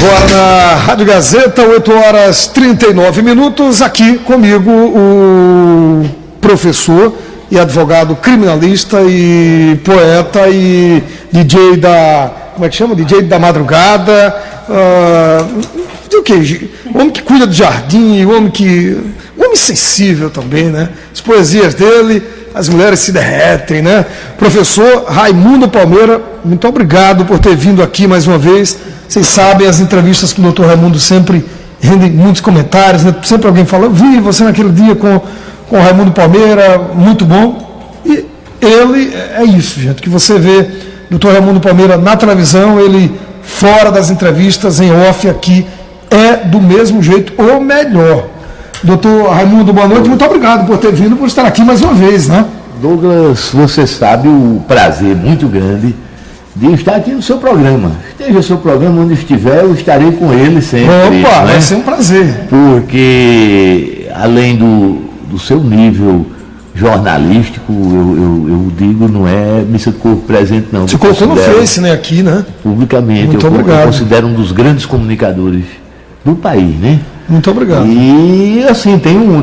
Agora na Rádio Gazeta, 8h39, aqui comigo o professor e advogado criminalista e poeta e DJ da, como é que chama? DJ da madrugada, o que? Homem que cuida do jardim, homem sensível também, né? As poesias dele, as mulheres se derretem, né? Professor Raimundo Palmeira, muito obrigado por ter vindo aqui mais uma vez. Vocês sabem, as entrevistas com o doutor Raimundo sempre rendem muitos comentários, né? Sempre alguém fala, eu vi você naquele dia com o Raimundo Palmeira, muito bom. E ele, é isso, gente, que você vê doutor Raimundo Palmeira na televisão, ele fora das entrevistas, em off aqui, é do mesmo jeito ou melhor. Doutor Raimundo, boa noite, muito obrigado por ter vindo, por estar aqui mais uma vez, né? Douglas, você sabe o prazer muito grande de estar aqui no seu programa. Esteja o seu programa onde estiver, eu estarei com ele sempre. Opa, né? Vai ser um prazer. Porque, além do seu nível jornalístico, eu digo, não é missa de corpo presente, não. Você colocou no Face, né, aqui, né? Publicamente. Muito obrigado. Eu considero um dos grandes comunicadores do país, né? Muito obrigado. E, assim, tem um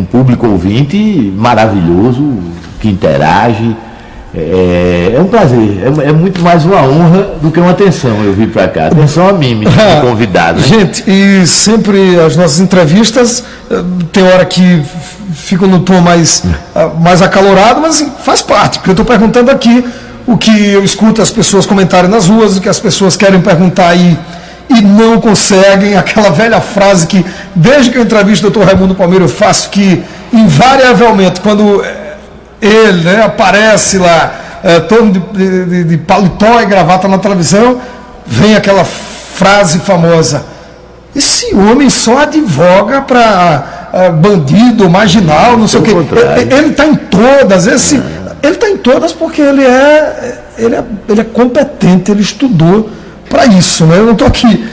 público ouvinte maravilhoso, que interage. É um prazer, é muito mais uma honra do que uma atenção eu vir para cá. Atenção a mim, me convidado. Né? Gente, e sempre as nossas entrevistas, tem hora que ficam no tom mais acalorado, mas assim, faz parte, porque eu estou perguntando aqui o que eu escuto as pessoas comentarem nas ruas, o que as pessoas querem perguntar aí e não conseguem, aquela velha frase que, desde que eu entrevisto o doutor Raimundo Palmeira, eu faço, que invariavelmente, quando ele, né, aparece lá, todo de paletó e gravata na televisão, vem aquela frase famosa: esse homem só advoga para bandido, marginal, não sei o quê. Ele está em todas, ele está em todas porque ele é competente, ele estudou para isso, né? Eu não estou aqui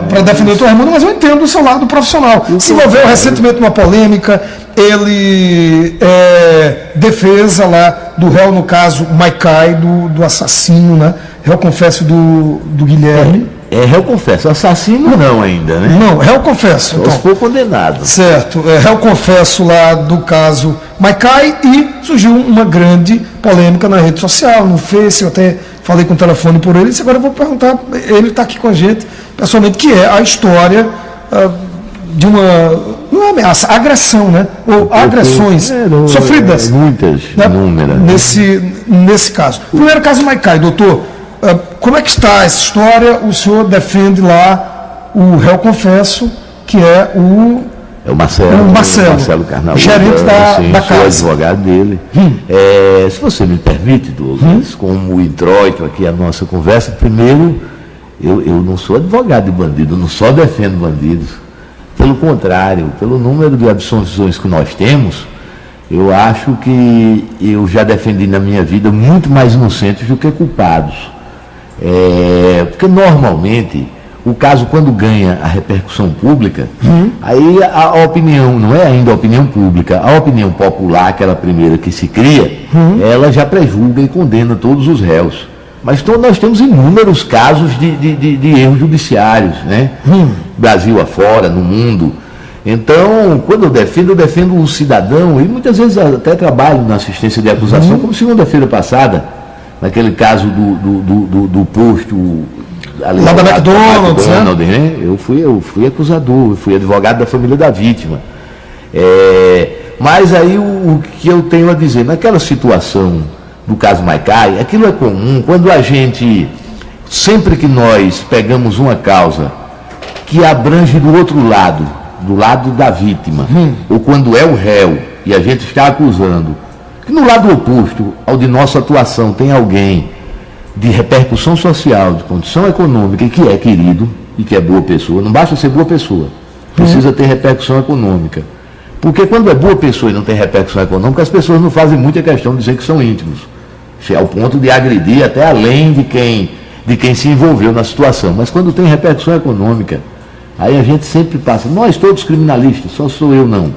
para defender o doutor Raimundo, mas eu entendo o seu lado profissional. Se envolveu recentemente numa polêmica, ele defesa lá do réu, no caso Maikai, do assassino, né? Réu confesso do Guilherme. Réu confesso, assassino não ainda, né? Não, réu confesso. Então, foi condenado. Certo, réu confesso lá do caso Maikai, e surgiu uma grande polêmica na rede social, no Face, eu até falei com o telefone por ele, e agora eu vou perguntar, ele está aqui com a gente, pessoalmente, que é a história de não é ameaça, agressão, né? Ou agressões sofridas. Muitas, né? Inúmeras. Nesse caso. Primeiro caso Maikai, doutor, como é que está essa história? O senhor defende lá o réu confesso, que é o Marcelo Carnaúba, gerente da casa. Sou advogado dele. Se você me permite, Douglas, como introito aqui a nossa conversa, primeiro, eu não sou advogado de bandido, eu não só defendo bandidos. Pelo contrário, pelo número de absolvições que nós temos, eu acho que eu já defendi na minha vida muito mais inocentes do que culpados. Porque normalmente o caso, quando ganha a repercussão pública, aí a opinião, não é ainda a opinião pública, a opinião popular, aquela primeira que se cria, ela já prejulga e condena todos os réus. Mas nós temos inúmeros casos de erros judiciários, né? Brasil afora, no mundo. Então, quando eu defendo o cidadão, e muitas vezes até trabalho na assistência de acusação, como segunda-feira passada, naquele caso do posto lá da McDonald's, né? Eu fui acusador, eu fui advogado da família da vítima. Mas aí o que eu tenho a dizer, naquela situação do caso Maikai, aquilo é comum quando a gente, sempre que nós pegamos uma causa que abrange do outro lado, do lado da vítima, ou quando é o réu e a gente está acusando, que no lado oposto ao de nossa atuação tem alguém de repercussão social, de condição econômica, que é querido e que é boa pessoa, não basta ser boa pessoa, precisa ter repercussão econômica. Porque quando é boa pessoa e não tem repercussão econômica, as pessoas não fazem muita questão de dizer que são íntimos, ao ponto de agredir até além de quem se envolveu na situação. Mas quando tem repercussão econômica, aí a gente sempre passa, nós todos criminalistas, só sou eu não,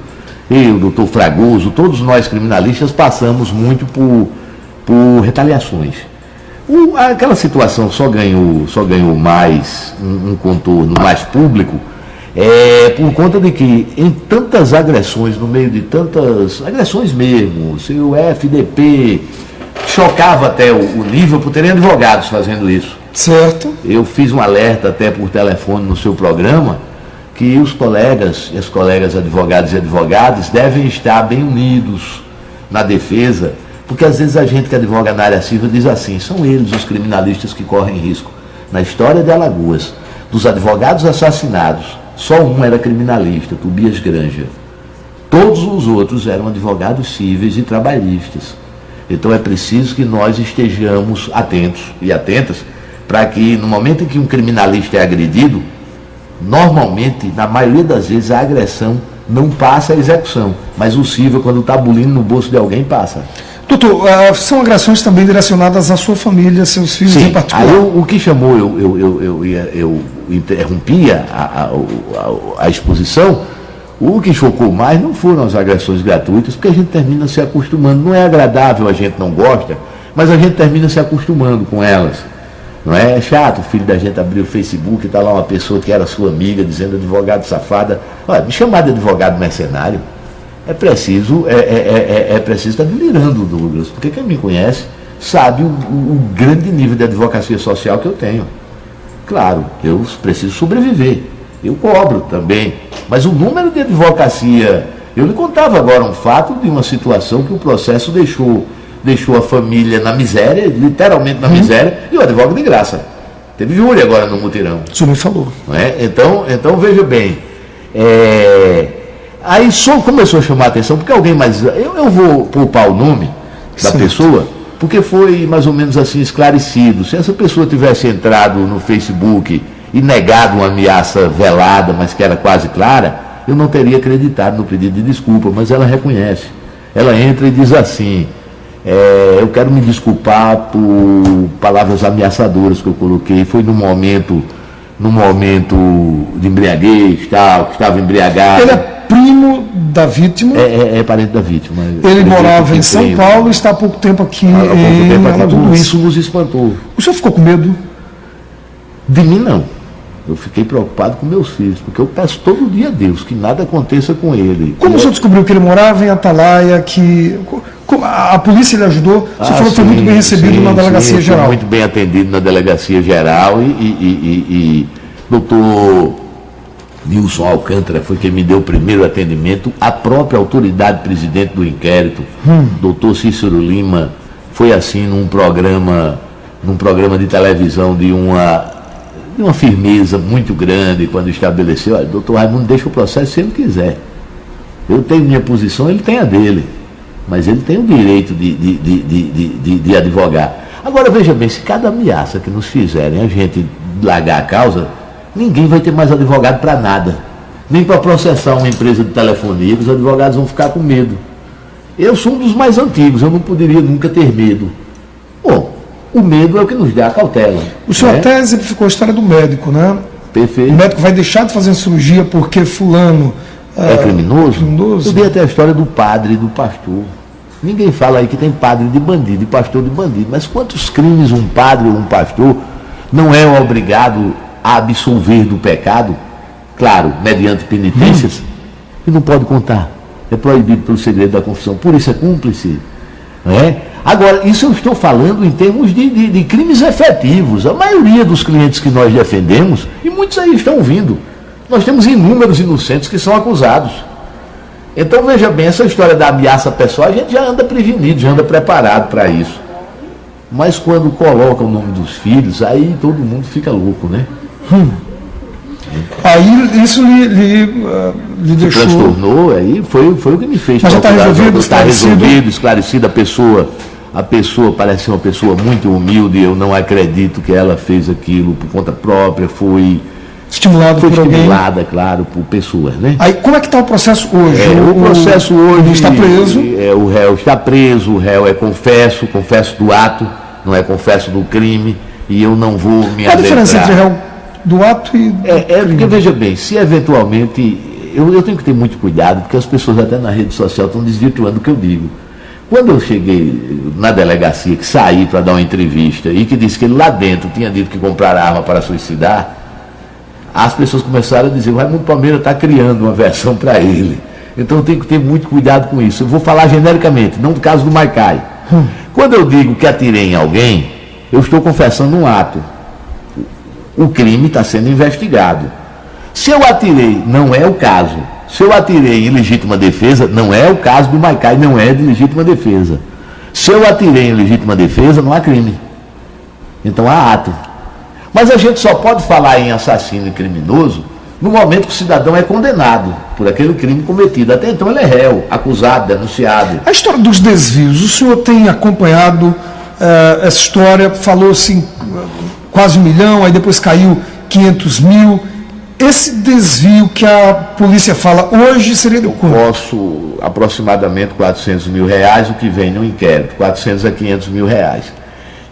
eu, doutor Fragoso, todos nós criminalistas passamos muito por retaliações. Aquela situação só ganhou mais um contorno mais público por conta de que em tantas agressões, no meio de tantas agressões mesmo, se o FDP chocava até o nível por terem advogados fazendo isso. Certo. Eu fiz um alerta até por telefone no seu programa que os colegas e as colegas advogados e advogadas devem estar bem unidos na defesa, porque às vezes a gente que advoga na área civil diz assim, são eles os criminalistas que correm risco. Na história de Alagoas, dos advogados assassinados, só um era criminalista, Tobias Granja. Todos os outros eram advogados cíveis e trabalhistas. Então é preciso que nós estejamos atentos e atentas para que no momento em que um criminalista é agredido, normalmente, na maioria das vezes, a agressão não passa a execução, mas o cível, quando está bulindo no bolso de alguém, passa. Doutor, são agressões também direcionadas à sua família, seus filhos Sim, em particular? aí o que chamou, eu interrompia a exposição, o que chocou mais não foram as agressões gratuitas, porque a gente termina se acostumando, não é agradável, a gente não gosta, mas a gente termina se acostumando com elas. Não é chato o filho da gente abrir o Facebook e está lá uma pessoa que era sua amiga dizendo advogado safada. Olha, me chamar de advogado mercenário é preciso estar delirando, Douglas, porque quem me conhece sabe o grande nível de advocacia social que eu tenho. Claro, eu preciso sobreviver, eu cobro também, mas o número de advocacia, eu lhe contava agora um fato de uma situação que o processo deixou a família na miséria, literalmente na miséria, e o advogado de graça. Teve júri agora no mutirão. O senhor me falou. Não é? Então veja bem. Aí só começou a chamar a atenção, porque alguém mais. Eu vou poupar o nome da pessoa, porque foi mais ou menos assim esclarecido. Se essa pessoa tivesse entrado no Facebook e negado uma ameaça velada, mas que era quase clara, eu não teria acreditado no pedido de desculpa, mas ela reconhece. Ela entra e diz assim. Eu quero me desculpar por palavras ameaçadoras que eu coloquei. Foi num momento de embriaguez, tal, que estava embriagado. Ele é primo da vítima. É parente da vítima. Ele morava em São Paulo e está há pouco tempo aqui em Alagoas. Isso nos espantou. O senhor ficou com medo? De mim, não. Eu fiquei preocupado com meus filhos, porque eu peço todo dia a Deus que nada aconteça com ele. Como o senhor descobriu que ele morava em Atalaia, que a polícia lhe ajudou? O senhor falou que foi muito bem recebido na delegacia geral. Foi muito bem atendido na delegacia geral e doutor Nilson Alcântara foi quem me deu o primeiro atendimento, a própria autoridade presidente do inquérito, doutor Cícero Lima, foi assim num programa de televisão de uma firmeza muito grande quando estabeleceu, olha, doutor Raimundo deixa o processo se ele quiser. Eu tenho minha posição, ele tem a dele. Mas ele tem o direito de advogar. Agora, veja bem, se cada ameaça que nos fizerem a gente largar a causa, ninguém vai ter mais advogado para nada. Nem para processar uma empresa de telefonia, os advogados vão ficar com medo. Eu sou um dos mais antigos, eu não poderia nunca ter medo. Bom, o medo é o que nos dá a cautela. O senhor até exemplificou a história do médico, né? Perfeito. O médico vai deixar de fazer cirurgia porque fulano... É criminoso? Eu dei até a história do padre e do pastor. Ninguém fala aí que tem padre de bandido e pastor de bandido. Mas quantos crimes um padre ou um pastor não é obrigado a absolver do pecado? Claro, mediante penitências. E não pode contar. É proibido pelo segredo da confissão. Por isso é cúmplice. Não é? Agora, isso eu estou falando em termos de crimes efetivos. A maioria dos clientes que nós defendemos, e muitos aí estão vindo, nós temos inúmeros inocentes que são acusados. Então, veja bem, essa história da ameaça pessoal, a gente já anda prevenido, já anda preparado para isso. Mas quando coloca o nome dos filhos, aí todo mundo fica louco, né? Aí isso lhe deixou... transtornou, aí foi o que me fez. Mas já está resolvido, está resolvido, esclarecido. A pessoa parece ser uma pessoa muito humilde, eu não acredito que ela fez aquilo por conta própria, foi estimulada, claro, por pessoas, né? Aí, como é que está o processo hoje? O processo hoje está preso? O réu está preso, o réu é confesso do ato, não é confesso do crime, e eu não vou me adentrar. Qual a diferença entre réu do ato e... Porque, veja bem, se eventualmente... Eu tenho que ter muito cuidado, porque as pessoas até na rede social estão desvirtuando o que eu digo. Quando eu cheguei na delegacia, que saí para dar uma entrevista e que disse que ele lá dentro tinha dito que comprar arma para suicidar, as pessoas começaram a dizer: o Raimundo Palmeira está criando uma versão para ele. Então eu tenho que ter muito cuidado com isso. Eu vou falar genericamente, não do caso do Maicai. Quando eu digo que atirei em alguém, eu estou confessando um ato. O crime está sendo investigado. Se eu atirei, não é o caso. Se eu atirei em legítima defesa, não é o caso do Maicai, não é de legítima defesa. Se eu atirei em legítima defesa, não há crime. Então há ato. Mas a gente só pode falar em assassino e criminoso no momento que o cidadão é condenado por aquele crime cometido. Até então ele é réu, acusado, denunciado. A história dos desvios, o senhor tem acompanhado essa história? Falou assim, quase 1 milhão, aí depois caiu 500 mil. Esse desvio que a polícia fala hoje seria do quanto? Posso, aproximadamente 400 mil reais, o que vem no inquérito, 400 a 500 mil reais.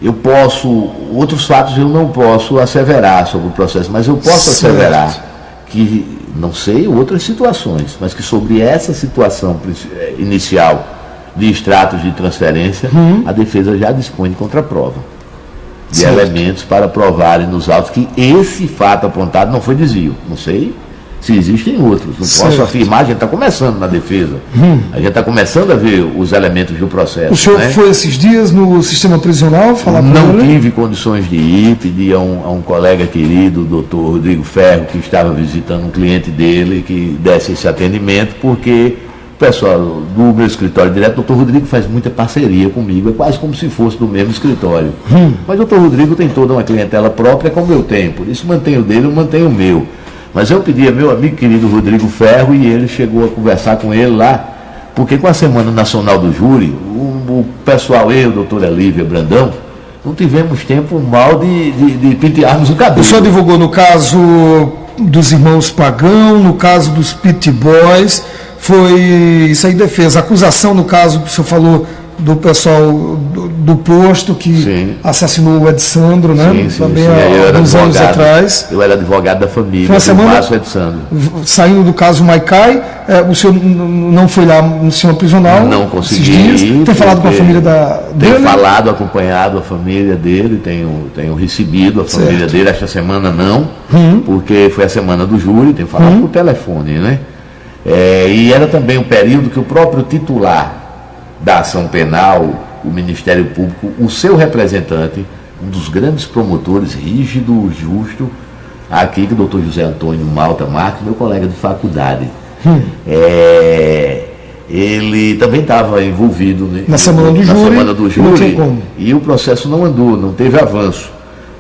Eu posso, outros fatos eu não posso asseverar sobre o processo, mas eu posso asseverar que, não sei outras situações, mas que sobre essa situação inicial de extratos de transferência, a defesa já dispõe de contraprova. De elementos para provarem nos autos que esse fato apontado não foi desvio. Não sei se existem outros. Não posso afirmar, a gente está começando na defesa. A gente está começando a ver os elementos do processo. O senhor foi esses dias no sistema prisional falar com ele? Não tive condições de ir, pedi a um colega querido, o doutor Rodrigo Ferro, que estava visitando um cliente dele, que desse esse atendimento, porque o pessoal do meu escritório direto, o doutor Rodrigo faz muita parceria comigo, é quase como se fosse do mesmo escritório. Mas o doutor Rodrigo tem toda uma clientela própria, como eu tenho, por isso mantenho o dele, eu mantenho o meu. Mas eu pedi a meu amigo querido Rodrigo Ferro, e ele chegou a conversar com ele lá, porque com a Semana Nacional do Júri, o pessoal, eu, doutora Lívia Brandão, não tivemos tempo mal de pentearmos o cabelo. O senhor divulgou no caso dos irmãos Pagão, no caso dos Pit Boys, foi isso aí, defesa. Acusação, no caso que o senhor falou do pessoal do posto que assassinou o Edsandro, né? Também há alguns anos atrás. Eu era advogado da família, foi a semana, do Edsandro. Saindo do caso Maicai, o senhor não foi lá no sistema prisional? Não consegui. Tem falado com a família dele? Tenho falado, acompanhado a família dele, tenho recebido a família dele. Esta semana não, porque foi a semana do júri, tenho falado por telefone, né? E era também um período que o próprio titular da ação penal, o Ministério Público, o seu representante, um dos grandes promotores, rígido, justo, aqui, que é o doutor José Antônio Malta Marques, meu colega de faculdade. Ele também estava envolvido na semana do júri, e o processo não andou, não teve avanço.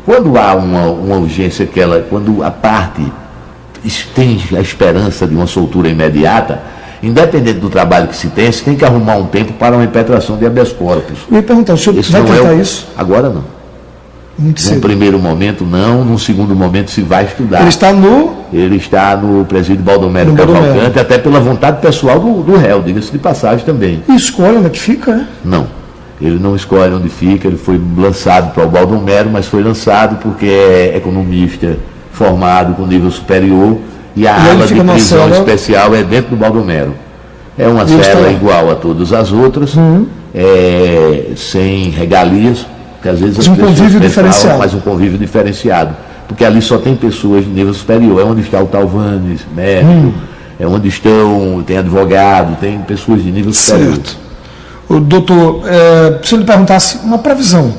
Quando há uma urgência, quando a parte tem a esperança de uma soltura imediata, independente do trabalho que se tem que arrumar um tempo para uma impetração de habeas corpus. Eu ia perguntar, o senhor vai tentar isso? Agora não. Num primeiro momento não, num segundo momento se vai estudar. Ele está no presídio Baldomero Cavalcante, até pela vontade pessoal do réu, diga-se de passagem também. E escolhe onde é que fica, né? Não. Ele não escolhe onde fica, ele foi lançado para o Baldomero, mas foi lançado porque é economista formado com nível superior, e a ala de prisão especial é dentro do Baldomero. É uma cela igual a todas as outras, sem regalias, que às vezes um convívio diferenciado. Mas um convívio diferenciado, porque ali só tem pessoas de nível superior. É onde está o Talvanes, médico, é onde tem advogado, tem pessoas de nível superior. O doutor, se eu lhe perguntasse uma previsão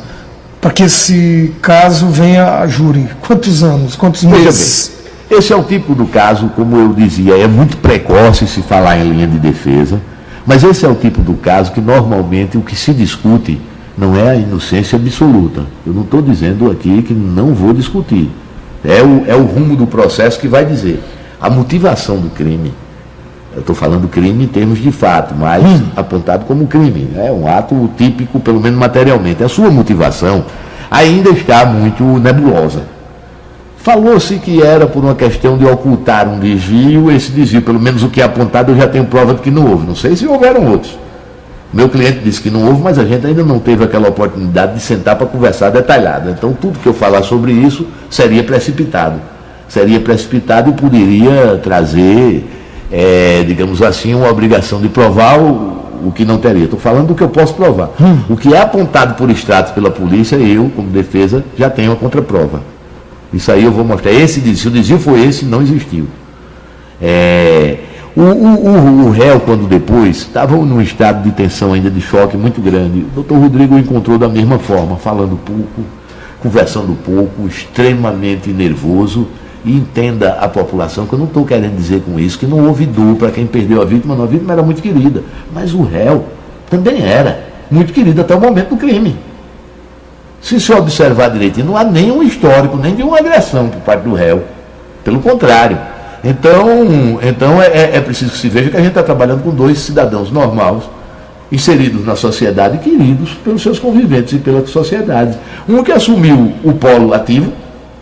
para que esse caso venha a júri, quantos anos, quantos meses? Esse é o tipo do caso, como eu dizia, é muito precoce se falar em linha de defesa, mas esse é o tipo do caso que normalmente o que se discute não é a inocência absoluta. Eu não estou dizendo aqui que não vou discutir. É o rumo do processo que vai dizer. A motivação do crime, eu estou falando crime em termos de fato, mas apontado como crime, é um ato típico, pelo menos materialmente. A sua motivação ainda está muito nebulosa. Falou-se que era por uma questão de ocultar um desvio, esse desvio, pelo menos o que é apontado, eu já tenho prova de que não houve. Não sei se houveram outros. Meu cliente disse que não houve, mas a gente ainda não teve aquela oportunidade de sentar para conversar detalhado. Então, tudo que eu falar sobre isso seria precipitado. Seria precipitado e poderia trazer, digamos assim, uma obrigação de provar o que não teria. Estou falando do que eu posso provar. O que é apontado por extratos pela polícia, eu, como defesa, já tenho a contraprova. Isso aí eu vou mostrar. Se o desvio foi esse, não existiu. O réu, quando depois, estava num estado de tensão ainda, de choque muito grande. O doutor Rodrigo o encontrou da mesma forma, falando pouco, conversando pouco, extremamente nervoso. E entenda a população, que eu não estou querendo dizer com isso que não houve dor para quem perdeu a vítima. A vítima era muito querida, mas o réu também era muito querido até o momento do crime. Se se observar direitinho, não há nenhum histórico, nem de uma agressão por parte do réu. Pelo contrário. Então é preciso que se veja que a gente está trabalhando com dois cidadãos normais, inseridos na sociedade, queridos pelos seus conviventes e pela sociedade. Um que assumiu o polo ativo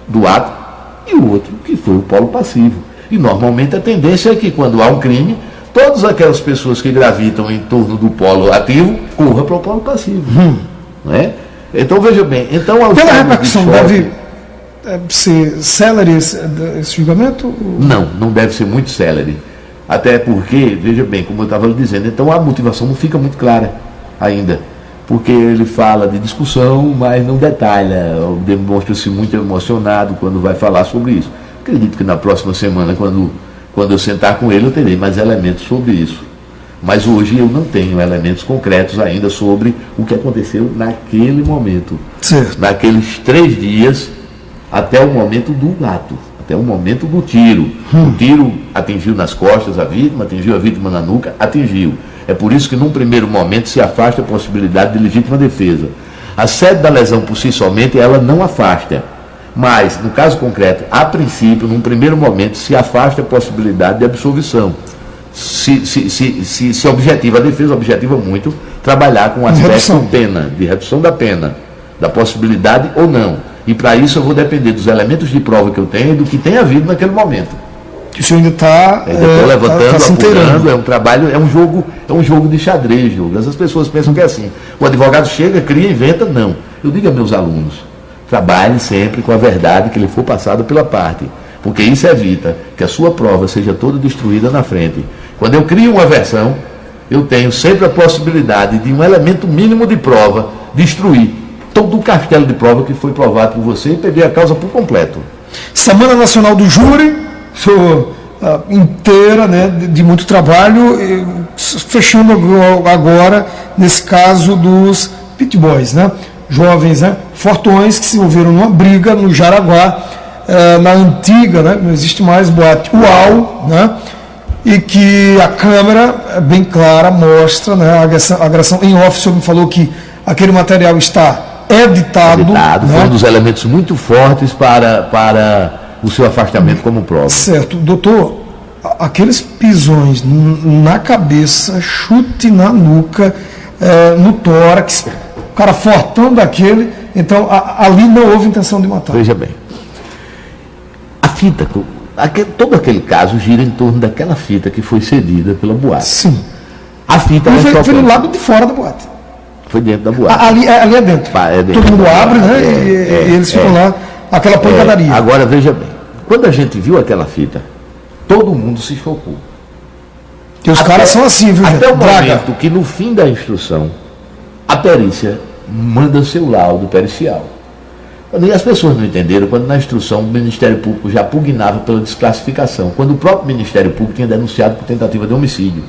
do ato, e o outro que foi o polo passivo. E normalmente a tendência é que quando há um crime, todas aquelas pessoas que gravitam em torno do polo ativo corram para o polo passivo. Não é? Então veja bem, pela repercussão deve ser célere esse julgamento? Não deve ser muito célere. Até porque, veja bem, como eu estava lhe dizendo, então a motivação não fica muito clara ainda. Porque ele fala de discussão, mas não detalha, demonstra-se muito emocionado quando vai falar sobre isso. Acredito que na próxima semana, quando eu sentar com ele, eu terei mais elementos sobre isso. Mas hoje eu não tenho elementos concretos ainda sobre o que aconteceu naquele momento. Certo. Naqueles 3 dias, até o momento do ato, até o momento do tiro. O tiro atingiu nas costas a vítima, atingiu a vítima na nuca, atingiu. É por isso que, num primeiro momento, se afasta a possibilidade de legítima defesa. A sede da lesão, por si somente, ela não afasta. Mas, no caso concreto, a princípio, num primeiro momento, se afasta a possibilidade de absolvição. Se objetiva, a defesa objetiva muito, trabalhar com o aspecto pena, de redução da pena, da possibilidade ou não. E, para isso, eu vou depender dos elementos de prova que eu tenho e do que tem havido naquele momento. O senhor ainda está levantando, apurando, é um trabalho, é um jogo de xadrez, Douglas. As pessoas pensam que é assim. O advogado chega, cria, inventa. Não. Eu digo a meus alunos, trabalhe sempre com a verdade que lhe for passada pela parte, porque isso evita que a sua prova seja toda destruída na frente. Quando eu crio uma versão, eu tenho sempre a possibilidade de um elemento mínimo de prova destruir todo o castelo de prova que foi provado por você e perder a causa por completo. Semana Nacional do Júri, inteira, né, de muito trabalho, fechando agora nesse caso dos Pit Boys, né, jovens, né, fortões que se envolveram numa briga no Jaraguá, na antiga, né, não existe mais, boate UAU, né, e que a câmera bem clara mostra, né, a agressão em off. O senhor me falou que aquele material está editado, né? Foi um dos elementos muito fortes para o seu afastamento como prova. Certo. Doutor, aqueles pisões na cabeça, chute na nuca, no tórax, o cara fortão daquele, então ali não houve intenção de matar. Veja bem, a fita, todo aquele caso gira em torno daquela fita que foi cedida pela boate. Sim. A fita foi no lado de fora da boate. Foi dentro da boate. Ali é dentro. Todo mundo abre, né? E eles ficam lá, aquela pancadaria. Agora, veja bem, quando a gente viu aquela fita, todo mundo se chocou. Que os caras são assim, viu, gente? Até o momento que, no fim da instrução, a perícia manda seu laudo pericial. E as pessoas não entenderam quando, na instrução, o Ministério Público já pugnava pela desclassificação, quando o próprio Ministério Público tinha denunciado por tentativa de homicídio.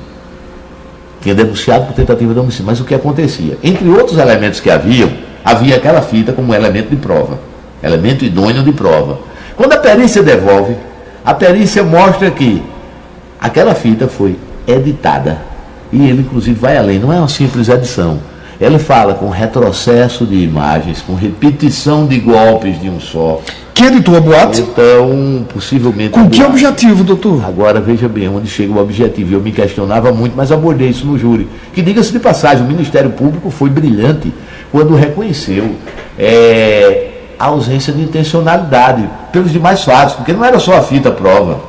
Mas o que acontecia? Entre outros elementos que havia aquela fita como elemento de prova, elemento idôneo de prova. Quando a perícia devolve, a perícia mostra que aquela fita foi editada. E ele, inclusive, vai além, não é uma simples edição. Ele fala com retrocesso de imagens, com repetição de golpes de um só. Quem editou a boate? Então, possivelmente... Com que objetivo, doutor? Agora, veja bem onde chega o objetivo. Eu me questionava muito, mas abordei isso no júri. Que, diga-se de passagem, o Ministério Público foi brilhante quando reconheceu a ausência de intencionalidade pelos demais fatos, porque não era só a fita prova.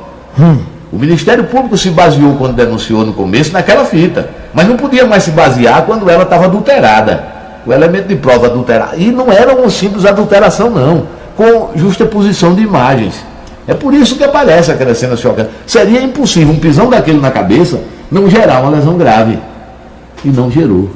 O Ministério Público se baseou, quando denunciou no começo, naquela fita, mas não podia mais se basear quando ela estava adulterada. O elemento de prova adulterado. E não era uma simples adulteração, não, com justaposição de imagens. É por isso que aparece aquela cena chocante. Seria impossível um pisão daquele na cabeça não gerar uma lesão grave. e não gerou.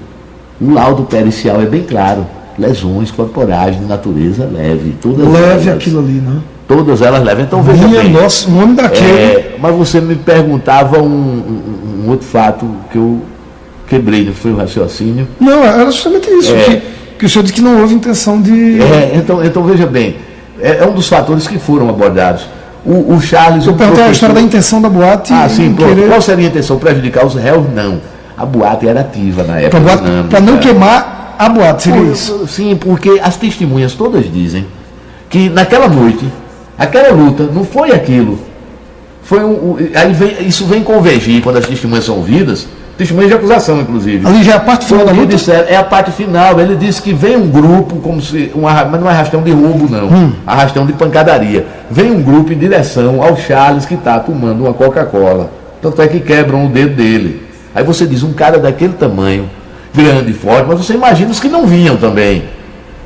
O laudo pericial é bem claro. Lesões corporais de natureza leve. Leve aquilo ali, né? Todas elas levam. Então veja bem. Nossa, o nome daquele. Mas você me perguntava um outro fato que eu quebrei, não foi o raciocínio? Não, era justamente isso. Que o senhor disse que não houve intenção de. Então veja bem. É um dos fatores que foram abordados. O Charles. Eu perguntei a história da intenção da boate. Sim, pronto. Querer... Qual seria a intenção? Prejudicar os réus? Não. A boate era ativa na época. Para não queimar a boate, seria isso? Sim, porque as testemunhas todas dizem que naquela noite, aquela luta, não foi aquilo. Isso vem convergir quando as testemunhas são ouvidas, testemunhas de acusação, inclusive. Ali já é a parte final da luta? Disseram, é a parte final. Ele disse que vem um grupo, como se. Mas não é arrastão de roubo, não. Arrastão de pancadaria. Vem um grupo em direção ao Charles que está tomando uma Coca-Cola. Tanto é que quebram o dedo dele. Aí você diz, um cara daquele tamanho, grande e forte, mas você imagina os que não vinham também.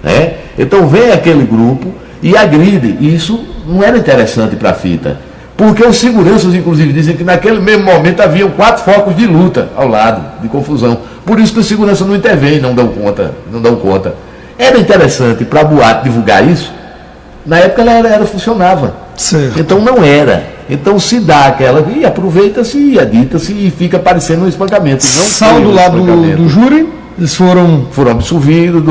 Né? Então vem aquele grupo e agride. E isso não era interessante para a fita. Porque os seguranças, inclusive, dizem que naquele mesmo momento haviam 4 focos de luta ao lado, de confusão. Por isso que os seguranças não intervêm, não dão conta. Era interessante para a boate divulgar isso? Na época ela funcionava. Certo. Então não era. Então se dá aquela, e aproveita-se, e edita-se, e fica parecendo um espancamento. Não saiu do lado do júri, eles foram absolvidos,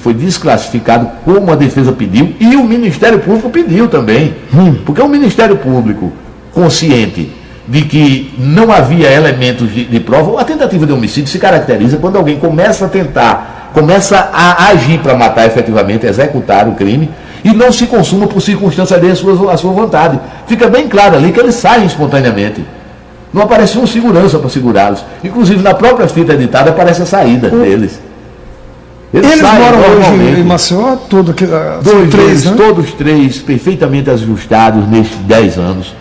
foi desclassificado como a defesa pediu, e o Ministério Público pediu também. Porque o Ministério Público, consciente de que não havia elementos de prova, a tentativa de homicídio se caracteriza quando alguém começa a agir para matar efetivamente, executar o crime, e não se consuma por circunstância dele a sua vontade. Fica bem claro ali que eles saem espontaneamente. Não aparece um segurança para segurá-los. Inclusive, na própria fita editada aparece a saída deles. Eles moram hoje em Maceió? Todos três perfeitamente ajustados nestes 10 anos.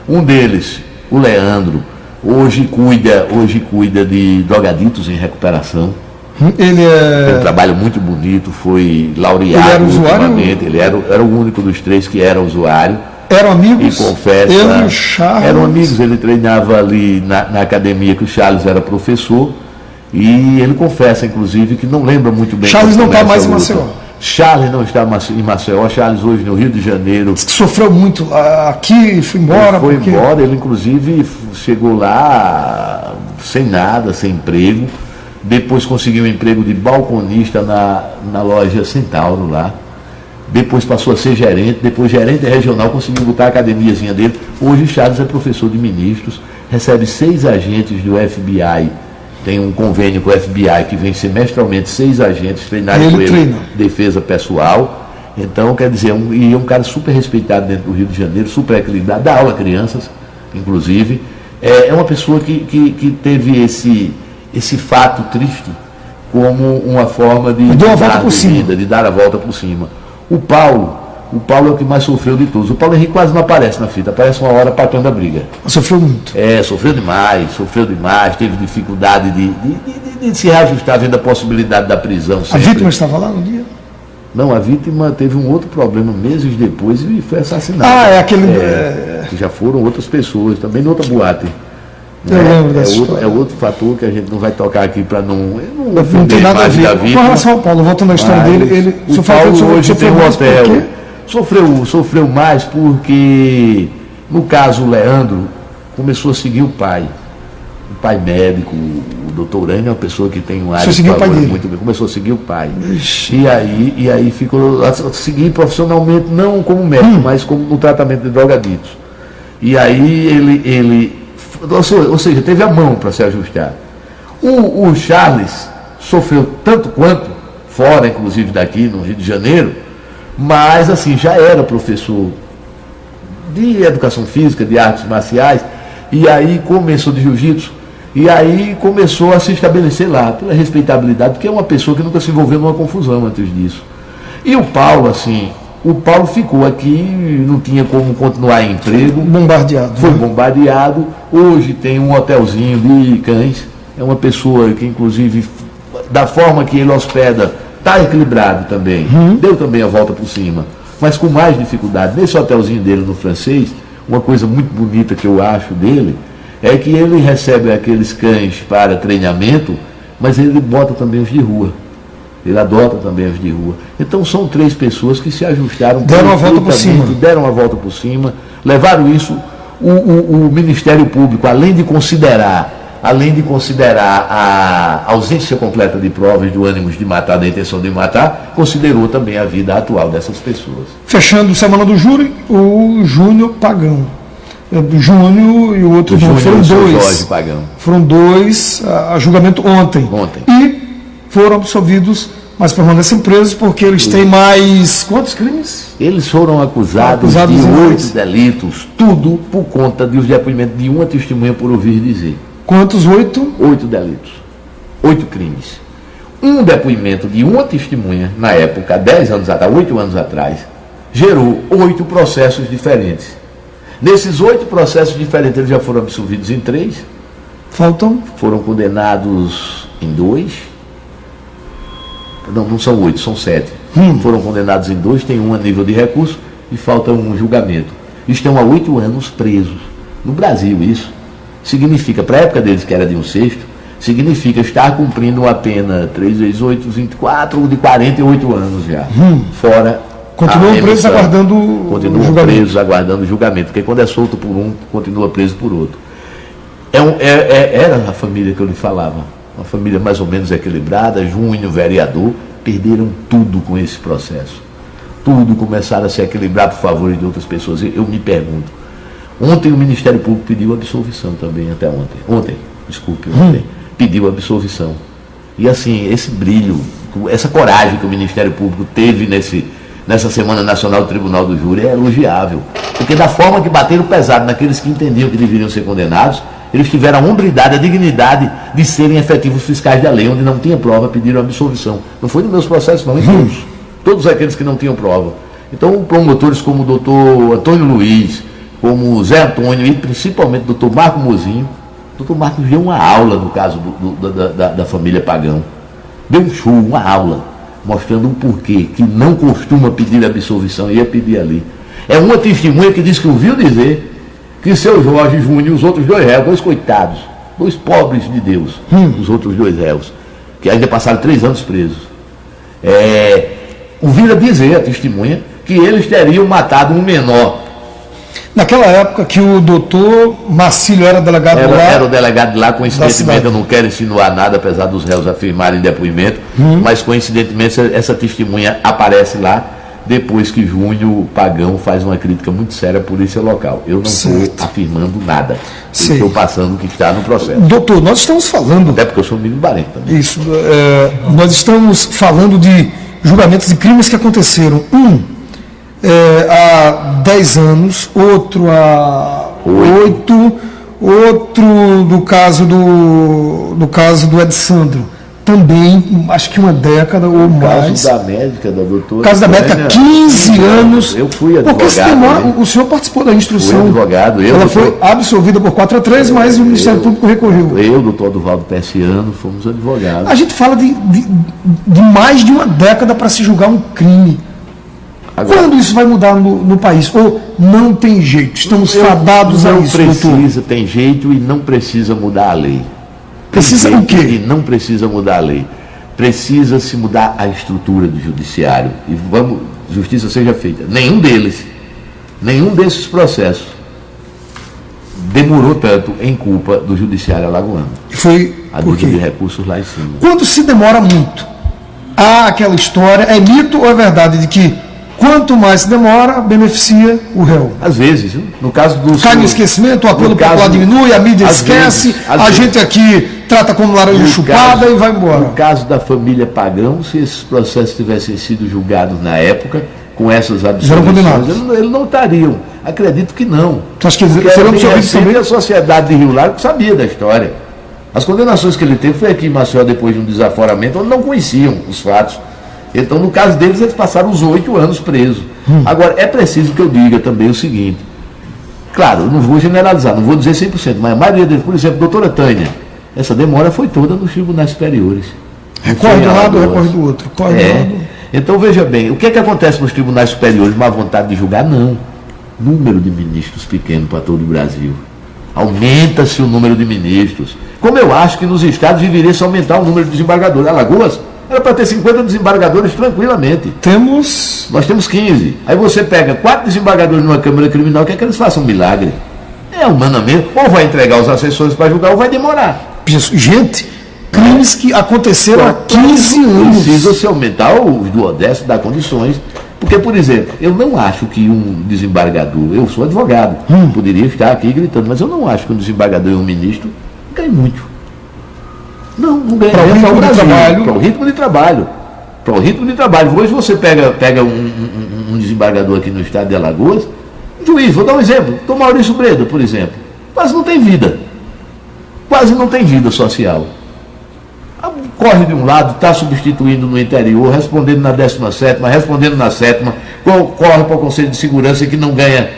Um deles, o Leandro, hoje cuida de drogaditos em recuperação. Tem um trabalho muito bonito, foi laureado. Ele era usuário? Ele era o único dos 3 que era usuário. Eram amigos? E confessa. Ele e o Charles? Eram amigos, ele treinava ali na academia que o Charles era professor. E ele confessa, inclusive, que não lembra muito bem. Charles não está mais em Maceió. Charles não está em Maceió. Charles hoje no Rio de Janeiro. Sofreu muito aqui, foi embora. Embora, ele inclusive chegou lá sem nada, sem emprego. Depois conseguiu um emprego de balconista na loja Centauro lá. Depois passou a ser gerente, depois gerente regional, conseguiu botar a academiazinha dele. Hoje Charles é professor de ministros, recebe 6 agentes do FBI. Tem um convênio com o FBI que vem semestralmente 6 agentes treinarem com ele defesa pessoal. Então, quer dizer, é um cara super respeitado dentro do Rio de Janeiro, super equilibrado, dá aula a crianças, inclusive. É uma pessoa que teve esse fato triste como uma forma de dar a volta por cima. O Paulo é o que mais sofreu de todos. O Paulo Henrique quase não aparece na fita, aparece uma hora patando a briga. Sofreu muito. Sofreu demais, teve dificuldade de se reajustar, vendo a possibilidade da prisão. A vítima estava lá no dia? Não, a vítima teve um outro problema meses depois e foi assassinada. Que já foram outras pessoas, também em outra boate. Eu lembro dessa história. É outro fator que a gente não vai tocar aqui para não tem nada a ver. Com relação ao Paulo, voltando à história dele, o Paulo hoje tem um hotel. Sofreu mais porque, no caso, o Leandro começou a seguir o pai médico, o doutor Urânio é uma pessoa que tem um área de valor muito bem, começou a seguir o pai. E aí ficou a seguir profissionalmente, não como médico, mas como no tratamento de drogaditos. E aí ele ou seja, teve a mão para se ajustar. O Charles sofreu tanto quanto, fora inclusive daqui no Rio de Janeiro, mas assim, já era professor de educação física, de artes marciais, e aí começou de jiu-jitsu, e aí começou a se estabelecer lá, pela respeitabilidade, porque é uma pessoa que nunca se envolveu numa confusão antes disso. E o Paulo, assim, ficou aqui, não tinha como continuar em emprego. Foi bombardeado. Hoje tem um hotelzinho de cães. É uma pessoa que, inclusive, da forma que ele hospeda, está equilibrado também. Deu também a volta por cima, mas com mais dificuldade. Nesse hotelzinho dele no Francês, uma coisa muito bonita que eu acho dele é que ele recebe aqueles cães para treinamento mas ele bota também os de rua. Ele adota também os de rua. Então são 3 pessoas que se ajustaram. Deram a volta por cima. Deram a volta por cima, levaram isso. O Ministério Público, além de considerar a ausência completa de provas do ânimo de matar, da intenção de matar, considerou também a vida atual dessas pessoas. Fechando semana do júri, o Júnior Pagão. O Júnior e o outro irmão, foram dois. Jorge Pagão. Foram 2 a julgamento ontem. E foram absolvidos, mas permanecem presos porque eles têm mais quantos crimes? Eles foram acusados de 8 delitos, tudo por conta dos depoimentos de uma testemunha por ouvir dizer. Quantos? 8? 8 delitos, 8 crimes. Um depoimento de uma testemunha, na época, 10 anos atrás, 8 anos atrás, gerou 8 processos diferentes. Nesses 8 processos diferentes, eles já foram absolvidos em 3. Faltam? Foram condenados em 2. Não são 8, são 7. Foram condenados em 2, tem um a nível de recurso e falta um julgamento. Estão há 8 anos presos. No Brasil, isso significa, para a época deles, que era de 1/6, significa estar cumprindo uma pena 3 vezes 8, 24, de 48 anos já. Fora. Continuam presos aguardando o julgamento. Presos aguardando o julgamento, porque quando é solto por um, continua preso por outro. Era a família que eu lhe falava, uma família mais ou menos equilibrada. Júnior, vereador, perderam tudo com esse processo. Tudo, começaram a se equilibrar por favor de outras pessoas. Eu me pergunto, ontem o Ministério Público pediu absolvição também, até ontem. Pediu absolvição. E assim, esse brilho, essa coragem que o Ministério Público teve nessa Semana Nacional do Tribunal do Júri é elogiável. Porque da forma que bateram pesado naqueles que entendiam que deveriam ser condenados, eles tiveram a hombridade, a dignidade de serem efetivos fiscais da lei, onde não tinha prova, pediram absolvição. Não foi nos meus processos, não, em todos. Todos aqueles que não tinham prova. Então, promotores como o doutor Antônio Luiz, como o Zé Antônio e principalmente o doutor Marco Mozinho. O doutor Marcos deu uma aula no caso da família Pagão. Deu um show, uma aula, mostrando o porquê que não costuma pedir absolvição, ia pedir ali. É uma testemunha que diz que ouviu dizer que seu Jorge Júnior e os outros 2 réus, 2 coitados, 2 pobres de Deus, os outros 2 réus, que ainda passaram 3 anos presos, ouviram dizer, a testemunha, que eles teriam matado um menor. Naquela época que o doutor Marcílio era delegado lá. Era o delegado de lá, coincidentemente, eu não quero insinuar nada, apesar dos réus afirmarem depoimento, mas coincidentemente essa testemunha aparece lá depois que Júnior Pagão faz uma crítica muito séria à polícia local. Eu não estou afirmando nada. Eu estou passando o que está no processo. Doutor, nós estamos falando... Até porque eu sou menino barento também. Isso. Nós estamos falando de julgamentos de crimes que aconteceram. Há 10 anos, outro há 8, outro no caso do Edsandro, também, acho que uma década ou mais. O caso da médica, da doutora. O caso da médica, 15 anos. Eu fui advogado. Porque se demora, o senhor participou da instrução. Fui advogado. Ela foi absolvida por 4-3, mas o Ministério Público recorreu. Eu, doutor Duvaldo Persiano, fomos advogados. A gente fala de mais de uma década para se julgar um crime. Agora, quando isso vai mudar no país? Ou não tem jeito? Estamos fadados a isso, doutor? Tem jeito e não precisa mudar a lei. Precisa o quê? E não precisa mudar a lei. Precisa se mudar a estrutura do judiciário. E justiça seja feita. Nenhum desses processos demorou tanto em culpa do judiciário alagoano. Foi a dívida de recursos lá em cima. Quando se demora muito, há aquela história, é mito ou é verdade, de que quanto mais se demora, beneficia o réu? Às vezes, no caso do... Cai no esquecimento, o apelo popular diminui, a mídia esquece, a gente aqui trata como laranja chupada e vai embora. No caso da família Pagão, se esses processos tivessem sido julgados na época, com essas absolvições, eles não estariam. Acredito que não. Tu acha que serão absolvidos também? A sociedade de Rio Largo sabia da história. As condenações que ele teve foi aqui em Maceió, depois de um desaforamento, onde não conheciam os fatos. Então, no caso deles, eles passaram os 8 anos presos. Agora, é preciso que eu diga também o seguinte. Claro, eu não vou generalizar, não vou dizer 100%, mas a maioria deles, por exemplo, doutora Tânia, essa demora foi toda nos tribunais superiores. Recorre de um lado, recorre do outro. Então, veja bem, o que é que acontece nos tribunais superiores? Má vontade de julgar? Não. Número de ministros pequeno para todo o Brasil. aumenta-se o número de ministros. Como eu acho que nos estados deveria se aumentar o número de desembargadores. Alagoas era para ter 50 desembargadores tranquilamente. Nós temos 15. Aí você pega 4 desembargadores numa Câmara Criminal, quer que eles façam um milagre? É humanamente. Ou vai entregar os assessores para julgar, ou vai demorar. Gente, crimes que aconteceram há 15 anos. Precisa se aumentar os duodécimos, dar condições. Porque, por exemplo, eu não acho que um desembargador, eu sou advogado, poderia estar aqui gritando, mas eu não acho que um desembargador e um ministro ganhem muito. Não ganha. Para o ritmo de trabalho. Para o ritmo de trabalho. Para o ritmo de trabalho. Hoje você pega um desembargador aqui no estado de Alagoas, juiz, vou dar um exemplo, Dom Maurício Breda, por exemplo, quase não tem vida. Quase não tem vida social. Corre de um lado, está substituindo no interior, respondendo na 17ª, respondendo na 7ª, corre para o Conselho de Segurança que não ganha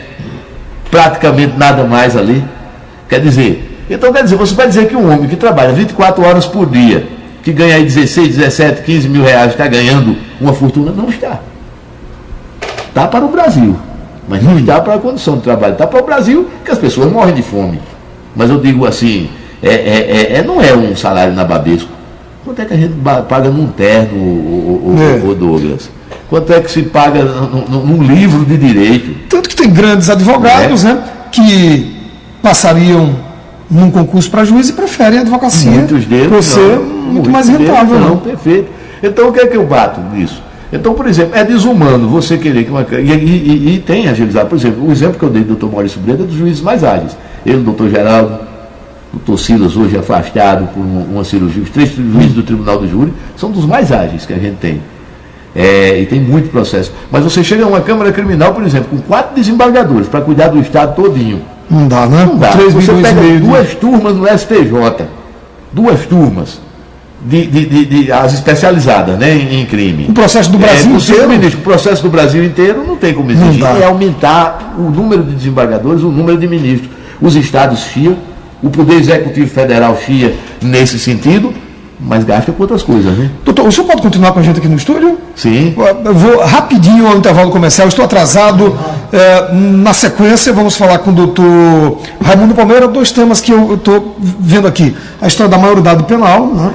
praticamente nada mais ali. Quer dizer, você vai dizer que um homem que trabalha 24 horas por dia, que ganha aí 16, 17, 15 mil reais, está ganhando uma fortuna? Não está. Está para o Brasil, mas não está para a condição de trabalho. Está para o Brasil que as pessoas morrem de fome. Mas eu digo assim, não é um salário nababesco. Quanto é que a gente paga num terno, o Douglas? Quanto é que se paga num livro de direito? Tanto que tem grandes advogados, né, que passariam num concurso para juiz e preferem a advocacia. Muitos deles por ser muito mais rentável. Não, perfeito. Então o que é que eu bato nisso? Então, por exemplo, é desumano você querer que uma... E tem agilizado. Por exemplo, o exemplo que eu dei do Dr. Maurício Breda é dos juízes mais ágeis. Ele, o Dr. Geraldo, o Dr. Silas, hoje afastado por uma cirurgia, os 3 juízes do Tribunal do Júri são dos mais ágeis que a gente tem. E tem muito processo. Mas você chega a uma Câmara Criminal, por exemplo, com 4 desembargadores para cuidar do Estado todinho. Não dá, né? Não dá. Você pega 2 turmas no STJ, 2 turmas, as especializadas, né, em crime. O processo do Brasil inteiro? O processo do Brasil inteiro não tem como exigir. É aumentar o número de desembargadores, o número de ministros. Os estados chiam. O Poder Executivo Federal chia nesse sentido, mas gasta com outras coisas, né? Doutor, o senhor pode continuar com a gente aqui no estúdio? Sim. Eu vou rapidinho ao intervalo comercial, estou atrasado. Na sequência, vamos falar com o doutor Raimundo Palmeira, 2 temas que eu estou vendo aqui. A história da maioridade penal, né?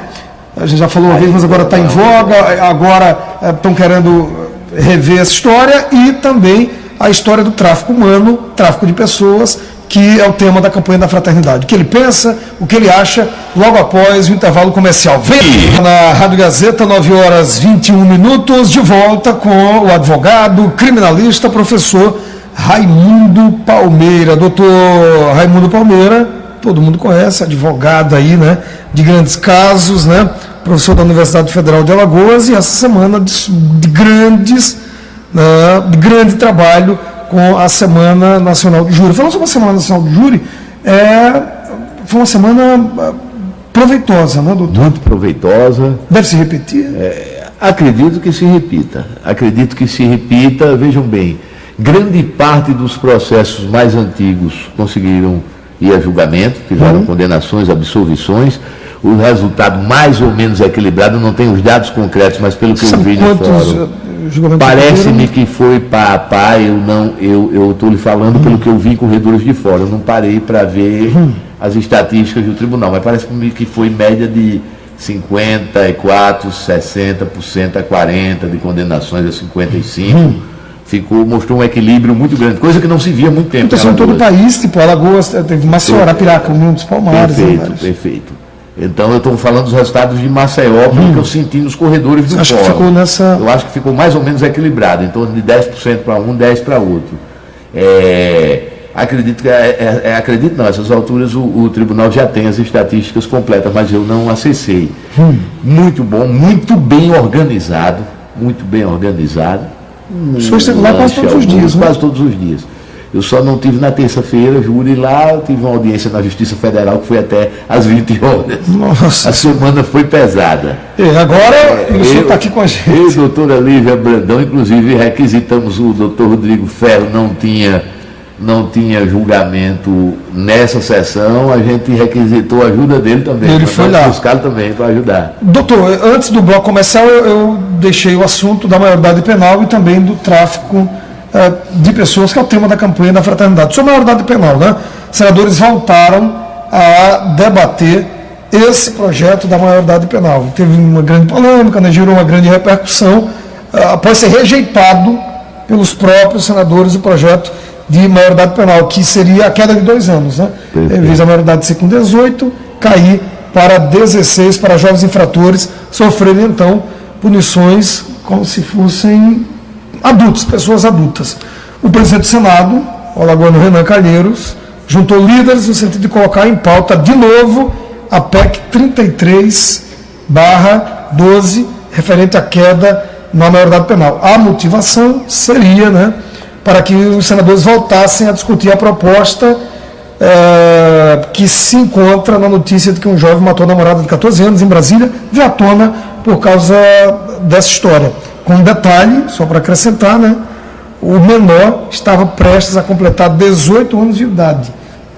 A gente já falou uma vez, mas agora está em voga, agora estão querendo rever essa história, e também a história do tráfico humano, tráfico de pessoas, que é o tema da campanha da fraternidade. O que ele pensa, o que ele acha, logo após o intervalo comercial. Vem na Rádio Gazeta, 9h21, de volta com o advogado, criminalista, professor Raimundo Palmeira. Doutor Raimundo Palmeira, todo mundo conhece, advogado aí, né, de grandes casos, né, professor da Universidade Federal de Alagoas, e essa semana de grande trabalho com a Semana Nacional do Júri. Falando sobre a Semana Nacional do Júri, foi uma semana proveitosa, né, doutor? Muito proveitosa. Deve se repetir? Acredito que se repita. Vejam bem, grande parte dos processos mais antigos conseguiram ir a julgamento, tiveram condenações, absolvições. O resultado mais ou menos equilibrado, não tenho os dados concretos, mas pelo que eu vi no fórum, parece-me que foi pá a pá. Eu estou lhe falando pelo que eu vi em corredores de fora. Eu não parei para ver as estatísticas do tribunal, mas parece-me que foi média de 54%, 60% a 40% de condenações a 55%. Mostrou um equilíbrio muito grande, coisa que não se via há muito tempo. Então, em todo o país, tipo Alagoas, teve Maceió, Arapiraca, União dos Palmares. Perfeito. Então eu estou falando dos resultados de Maceió, pelo que eu senti nos corredores do fórum. Eu acho que ficou mais ou menos equilibrado, em torno de 10% para um, 10% para outro. Acredito que, a essas alturas o tribunal já tem as estatísticas completas, mas eu não acessei. Muito bom, muito bem organizado. O senhor esteve lá quase todos os dias, Quase todos os dias. Eu só não tive na terça-feira, júri lá, eu tive uma audiência na Justiça Federal que foi até às 20 horas. Nossa. A semana foi pesada. Agora o senhor está aqui com a gente. Eu e a doutora Lívia Brandão, inclusive requisitamos o doutor Rodrigo Ferro, não tinha julgamento nessa sessão, a gente requisitou a ajuda dele também. Ele foi lá. Buscar também para ajudar. Doutor, antes do bloco comercial, eu deixei o assunto da maioridade penal e também do tráfico de pessoas, que é o tema da campanha da fraternidade. Sobre a maioridade penal, né? Senadores voltaram a debater esse projeto da maioridade penal. Teve uma grande polêmica, né? Gerou uma grande repercussão, após ser rejeitado pelos próprios senadores o projeto de maioridade penal, que seria a queda de 2 anos, né? Em vez da maioridade ser com 18, cair para 16 para jovens infratores sofrerem, então, punições como se fossem adultos, pessoas adultas. O presidente do Senado, o alagoano Renan Calheiros, juntou líderes no sentido de colocar em pauta de novo a PEC 33/12, referente à queda na maioridade penal. A motivação seria, né, para que os senadores voltassem a discutir a proposta que se encontra na notícia de que um jovem matou a namorada de 14 anos em Brasília, veio à tona por causa dessa história. Com um detalhe, só para acrescentar, né, o menor estava prestes a completar 18 anos de idade.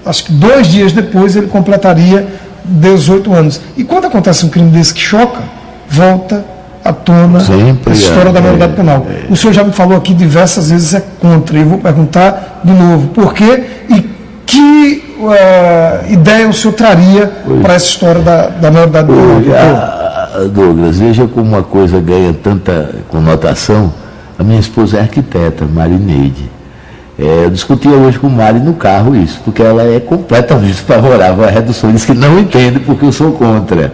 Acho que 2 dias depois ele completaria 18 anos. E quando acontece um crime desse que choca, volta à tona a história da maioridade penal. O senhor já me falou aqui diversas vezes é contra, e eu vou perguntar de novo, por quê e que ideia o senhor traria para essa história da maioridade penal? Douglas, veja como uma coisa ganha tanta conotação. A minha esposa é arquiteta, Marineide. Eu discutia hoje com Mari no carro isso, porque ela é completamente favorável à redução, diz que não entende porque eu sou contra.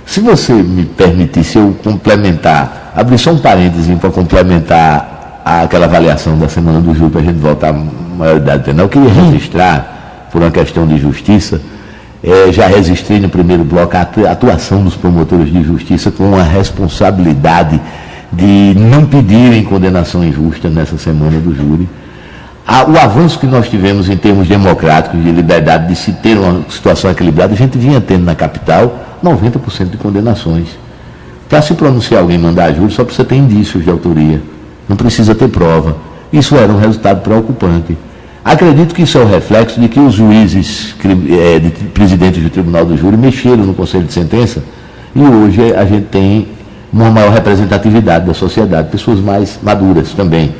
Se você me permitisse eu complementar, abrir só um parênteses para complementar aquela avaliação da semana do júri, para a gente voltar à maioridade penal, eu queria registrar, por uma questão de justiça, já registrei no primeiro bloco a atuação dos promotores de justiça com a responsabilidade de não pedirem condenação injusta nessa semana do júri. O avanço que nós tivemos em termos democráticos, de liberdade, de se ter uma situação equilibrada, a gente vinha tendo na capital 90% de condenações. Para se pronunciar alguém mandar júri, só precisa ter indícios de autoria, não precisa ter prova. Isso era um resultado preocupante. Acredito que isso é o reflexo de que os juízes, presidentes do Tribunal do Júri, mexeram no Conselho de Sentença, e hoje a gente tem uma maior representatividade da sociedade, pessoas mais maduras também.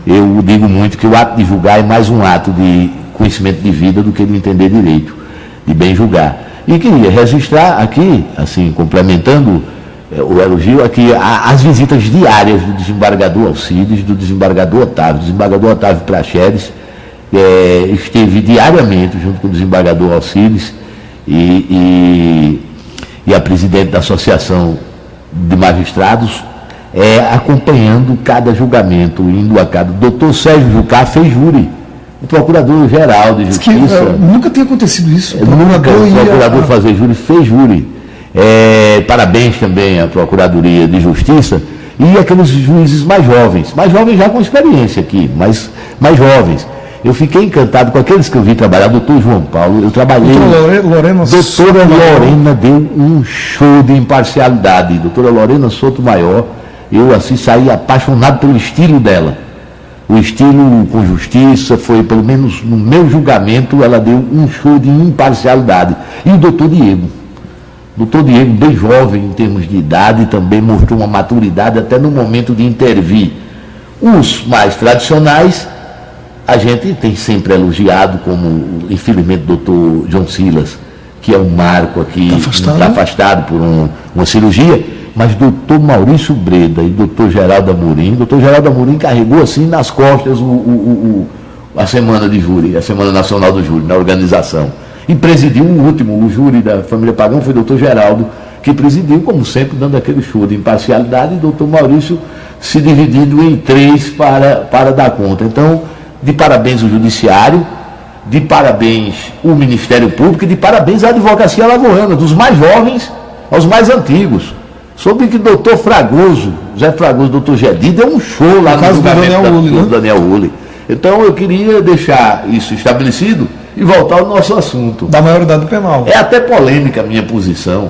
Eu digo muito que o ato de julgar é mais um ato de conhecimento de vida do que de entender direito, de bem julgar. E queria registrar aqui, assim, complementando o elogio, aqui as visitas diárias do desembargador Alcides, do desembargador Otávio Praxedes, esteve diariamente junto com o desembargador Alcides e a presidente da Associação de Magistrados, acompanhando cada julgamento, indo a cada. O doutor Sérgio Jucá fez júri, o procurador-geral de Justiça. Nunca tinha acontecido isso. O procurador fazer júri, fez júri. Parabéns também à Procuradoria de Justiça e aqueles juízes mais jovens já com experiência aqui, mais jovens. Eu fiquei encantado com aqueles que eu vi trabalhar, doutor João Paulo, eu trabalhei... Doutora Lorena deu um show de imparcialidade, doutora Lorena Sotomayor, eu assim saí apaixonado pelo estilo dela. O estilo com justiça foi, pelo menos no meu julgamento, ela deu um show de imparcialidade. E o doutor Diego, bem jovem em termos de idade, também mostrou uma maturidade até no momento de intervir. Os mais tradicionais, a gente tem sempre elogiado, como, infelizmente, o doutor John Silas, que é um marco aqui, está afastado por uma cirurgia, mas doutor Maurício Breda e doutor Geraldo Amorim. Doutor Geraldo Amorim carregou assim nas costas a semana de júri, a Semana Nacional do Júri, na organização. E presidiu o júri da família Pagão, foi o doutor Geraldo, que presidiu, como sempre, dando aquele show de imparcialidade, e doutor Maurício se dividindo em 3 para dar conta. Então, de parabéns ao Judiciário, de parabéns ao Ministério Público e de parabéns à Advocacia Alagoana, dos mais jovens aos mais antigos. Soube que o doutor Fragoso, Zé Fragoso, doutor Gedi, deu um show lá no julgamento do Daniel Uli. Então eu queria deixar isso estabelecido e voltar ao nosso assunto. Da maioridade penal. É até polêmica a minha posição,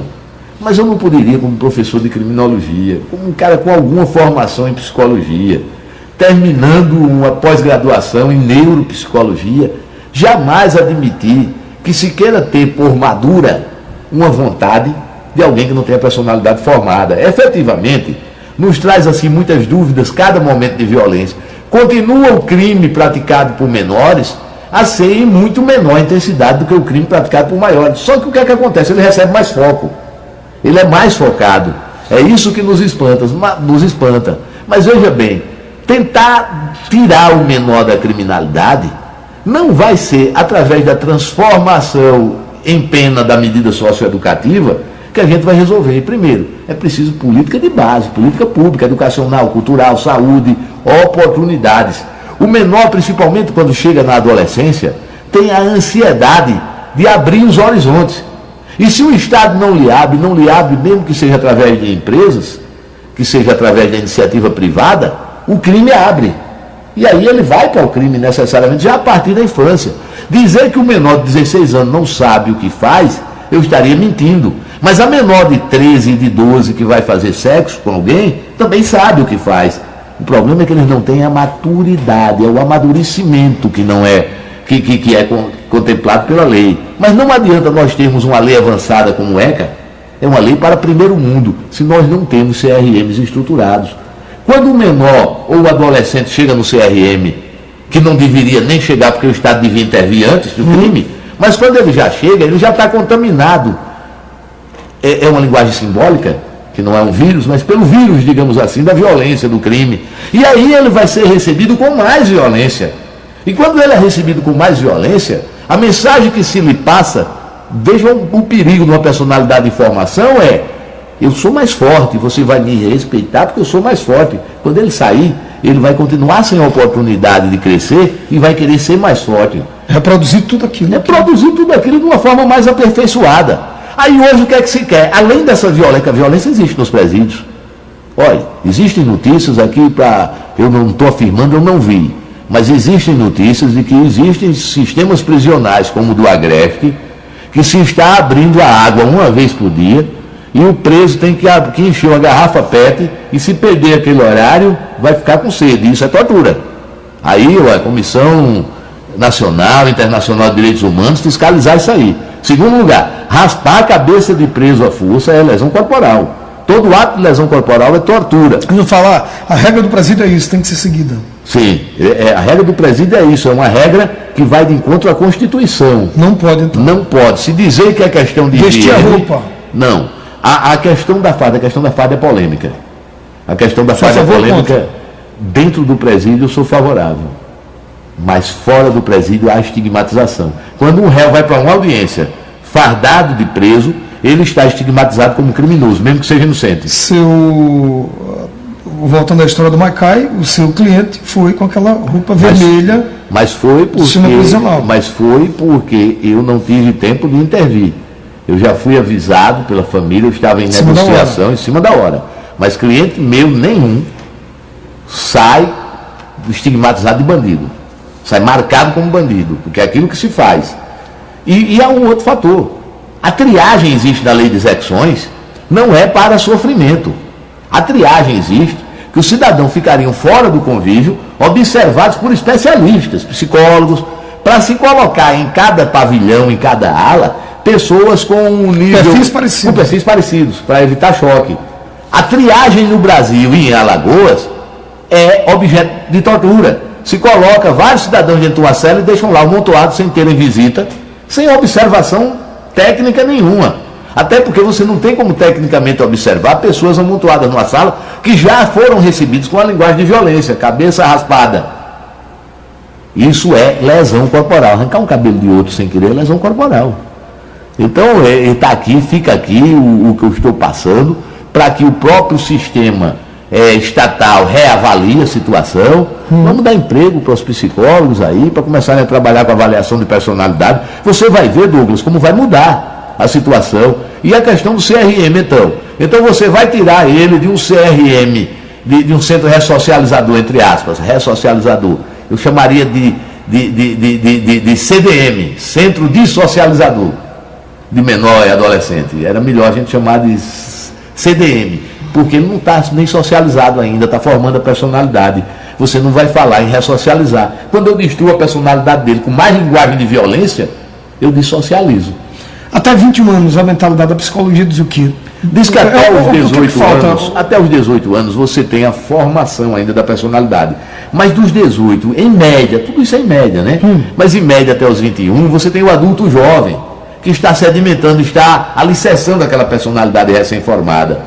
mas eu não poderia, como professor de criminologia, como um cara com alguma formação em psicologia, terminando uma pós-graduação em neuropsicologia, jamais admitir que se queira ter por madura uma vontade de alguém que não tem a personalidade formada. Efetivamente, nos traz assim muitas dúvidas cada momento de violência. Continua o crime praticado por menores a ser em muito menor intensidade do que o crime praticado por maiores. Só que o que é que acontece? Ele recebe mais foco. Ele é mais focado. É isso que nos espanta. Mas veja bem, tentar tirar o menor da criminalidade não vai ser através da transformação em pena da medida socioeducativa que a gente vai resolver. Primeiro, é preciso política de base, política pública, educacional, cultural, saúde, oportunidades. O menor, principalmente quando chega na adolescência, tem a ansiedade de abrir os horizontes. E se o Estado não lhe abre mesmo que seja através de empresas, que seja através da iniciativa privada, o crime abre. E aí ele vai para o crime necessariamente já a partir da infância. Dizer que o menor de 16 anos não sabe o que faz, eu estaria mentindo. Mas a menor de 13 e de 12 que vai fazer sexo com alguém, também sabe o que faz. O problema é que eles não têm a maturidade, é o amadurecimento que não é, que é contemplado pela lei. Mas não adianta nós termos uma lei avançada como o ECA, é uma lei para primeiro mundo, se nós não temos CRMs estruturados. Quando o menor ou o adolescente chega no CRM, que não deveria nem chegar porque o Estado devia intervir antes do crime, mas quando ele já chega, ele já está contaminado. É uma linguagem simbólica, que não é um vírus, mas pelo vírus, digamos assim, da violência, do crime. E aí ele vai ser recebido com mais violência. E quando ele é recebido com mais violência, a mensagem que se lhe passa, vejam o perigo de uma personalidade de formação é: eu sou mais forte, você vai me respeitar porque eu sou mais forte. Quando ele sair, ele vai continuar sem a oportunidade de crescer e vai querer ser mais forte. Reproduzir tudo aquilo. Reproduzir tudo aquilo de uma forma mais aperfeiçoada. Aí hoje o que é que se quer? Além dessa violência, que a violência existe nos presídios. Olha, existem notícias aqui eu não estou afirmando, eu não vi, mas existem notícias de que existem sistemas prisionais, como o do Agreste, que se está abrindo a água uma vez por dia, e o preso tem que encher uma garrafa PET, e se perder aquele horário, vai ficar com sede. Isso é tortura. Aí a Comissão Nacional, Internacional de Direitos Humanos, fiscalizar isso aí. Segundo lugar, raspar a cabeça de preso à força é lesão corporal. Todo ato de lesão corporal é tortura. Não falar, a regra do presídio é isso, tem que ser seguida. Sim, a regra do presídio é isso, é uma regra que vai de encontro à Constituição. Não pode, então. Não pode. Se dizer que é questão de vestir a roupa. Não. A questão da farda é polêmica. A questão da farda é polêmica. Dentro do presídio eu sou favorável. Mas fora do presídio há estigmatização. Quando um réu vai para uma audiência fardado de preso, ele está estigmatizado como criminoso, mesmo que seja inocente. Voltando à história do Maicai, o seu cliente foi com aquela roupa vermelha. Mas foi porque eu não tive tempo de intervir. Eu já fui avisado pela família, eu estava em negociação em cima da hora. Mas cliente meu nenhum sai estigmatizado de bandido. Sai marcado como bandido, porque é aquilo que se faz. E há um outro fator. A triagem existe na lei de execuções, não é para sofrimento. A triagem existe que os cidadãos ficariam fora do convívio, observados por especialistas, psicólogos, para se colocar em cada pavilhão, em cada ala, pessoas com um nível... perfis parecidos, para evitar choque. A triagem no Brasil e em Alagoas é objeto de tortura. Se coloca vários cidadãos dentro de uma cela e deixam lá amontoados sem terem visita, sem observação técnica nenhuma. Até porque você não tem como tecnicamente observar pessoas amontoadas numa sala que já foram recebidos com a linguagem de violência, cabeça raspada. Isso é lesão corporal. Arrancar um cabelo de outro sem querer é lesão corporal. Então, está aqui, fica aqui o que eu estou passando, para que o próprio sistema estatal reavalie a situação. Vamos dar emprego para os psicólogos aí, para começarem a trabalhar com avaliação de personalidade. Você vai ver, Douglas, como vai mudar a situação. E a questão do CRM, então. Então você vai tirar ele de um CRM, de um centro ressocializador, entre aspas, ressocializador. Eu chamaria de CDM, Centro Dissocializador de Menor e Adolescente. Era melhor a gente chamar de CDM, porque ele não está nem socializado ainda, está formando a personalidade. Você não vai falar em ressocializar. Quando eu destruo a personalidade dele com mais linguagem de violência, eu dissocializo. Até 21 anos, a mentalidade da psicologia diz o quê? Diz que até os 18 anos você tem a formação ainda da personalidade. Mas dos 18, em média, tudo isso é em média, né? Mas em média até os 21, você tem o adulto jovem, que está sedimentando, está alicerçando aquela personalidade recém-formada.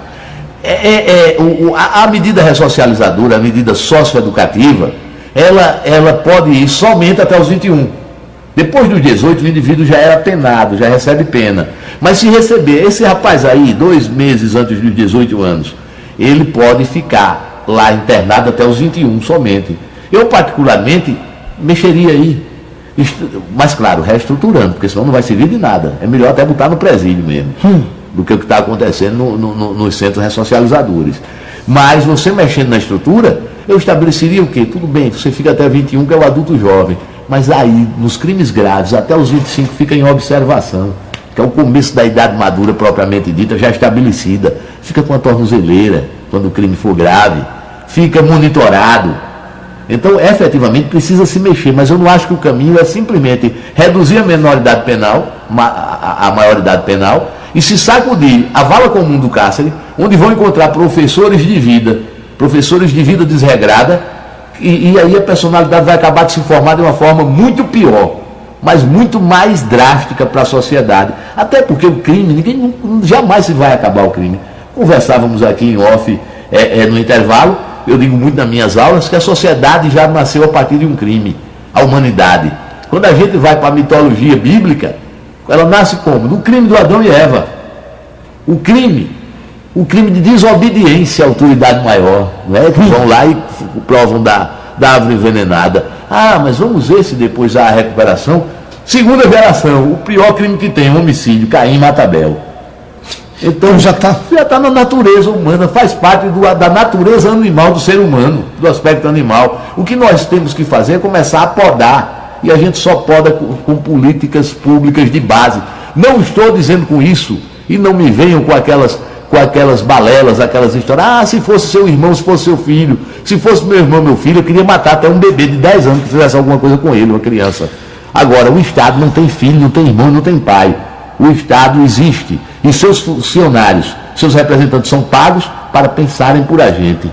A medida ressocializadora, a medida socioeducativa, ela pode ir somente até os 21. Depois dos 18, o indivíduo já era penado, já recebe pena. Mas se receber esse rapaz aí, 2 meses antes dos 18 anos, ele pode ficar lá internado até os 21 somente. Eu, particularmente, mexeria aí. Mas, claro, reestruturando, porque senão não vai servir de nada. É melhor até botar no presídio mesmo, do que o que está acontecendo nos centros ressocializadores. Mas você mexendo na estrutura, eu estabeleceria o quê? Tudo bem, você fica até 21, que é o adulto jovem. Mas aí, nos crimes graves, até os 25 fica em observação, que é o começo da idade madura propriamente dita, já estabelecida. Fica com a tornozeleira, quando o crime for grave. Fica monitorado. Então, efetivamente, precisa se mexer, mas eu não acho que o caminho é simplesmente reduzir a menoridade penal, a maioridade penal, e se sacudir a vala comum do cárcere, onde vão encontrar professores de vida desregrada, e aí a personalidade vai acabar de se formar de uma forma muito pior, mas muito mais drástica para a sociedade. Até porque o crime, jamais se vai acabar o crime. Conversávamos aqui em off, no intervalo, eu digo muito nas minhas aulas, que a sociedade já nasceu a partir de um crime, a humanidade. Quando a gente vai para a mitologia bíblica, ela nasce como? Do crime do Adão e Eva. O crime de desobediência à autoridade maior, não é? Que vão lá e provam da árvore envenenada. Ah, mas vamos ver se depois há a recuperação. Segunda geração, o pior crime que tem, homicídio, Caim mata Abel. Então já está na natureza humana, faz parte da natureza animal do ser humano, do aspecto animal. O que nós temos que fazer é começar a podar, e a gente só poda com políticas públicas de base. Não estou dizendo com isso, e não me venham com aquelas balelas, aquelas histórias. Ah, se fosse seu irmão, se fosse seu filho, se fosse meu irmão, meu filho, eu queria matar até um bebê de 10 anos que fizesse alguma coisa com ele, uma criança. Agora, o Estado não tem filho, não tem irmão, não tem pai. O Estado existe e seus funcionários, seus representantes são pagos para pensarem por a gente.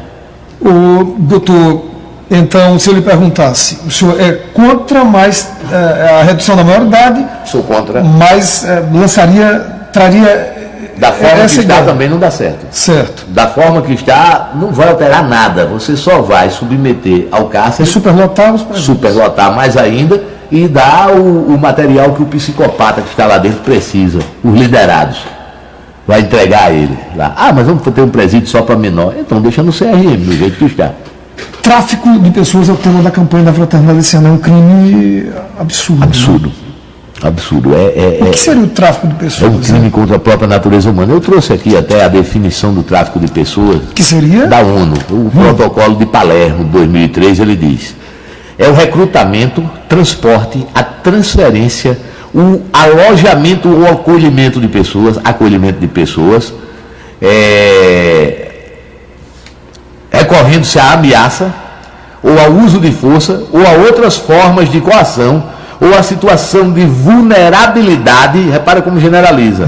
Doutor, então, se eu lhe perguntasse, o senhor é contra mais a redução da maioridade? Sou contra. Mas traria... Da forma que está também não dá certo. Certo. Da forma que está, não vai alterar nada. Você só vai submeter ao cárcere. Superlotar mais ainda e dar o material que o psicopata que está lá dentro precisa. Os liderados. Vai entregar a ele lá. Ah, mas vamos ter um presídio só para menor. Então deixa no CRM, do jeito que está. Tráfico de pessoas é o tema da campanha da Fraternidade esse ano. É um crime absurdo. Absurdo. Né? Absurdo. O que seria o tráfico de pessoas? É um crime contra a própria natureza humana. Eu trouxe aqui até a definição do tráfico de pessoas. Que seria? Da ONU. O protocolo de Palermo, de 2003, ele diz: é o recrutamento, transporte, a transferência, o alojamento ou acolhimento de pessoas, recorrendo-se à ameaça, ou ao uso de força, ou a outras formas de coação, ou a situação de vulnerabilidade, repara como generaliza,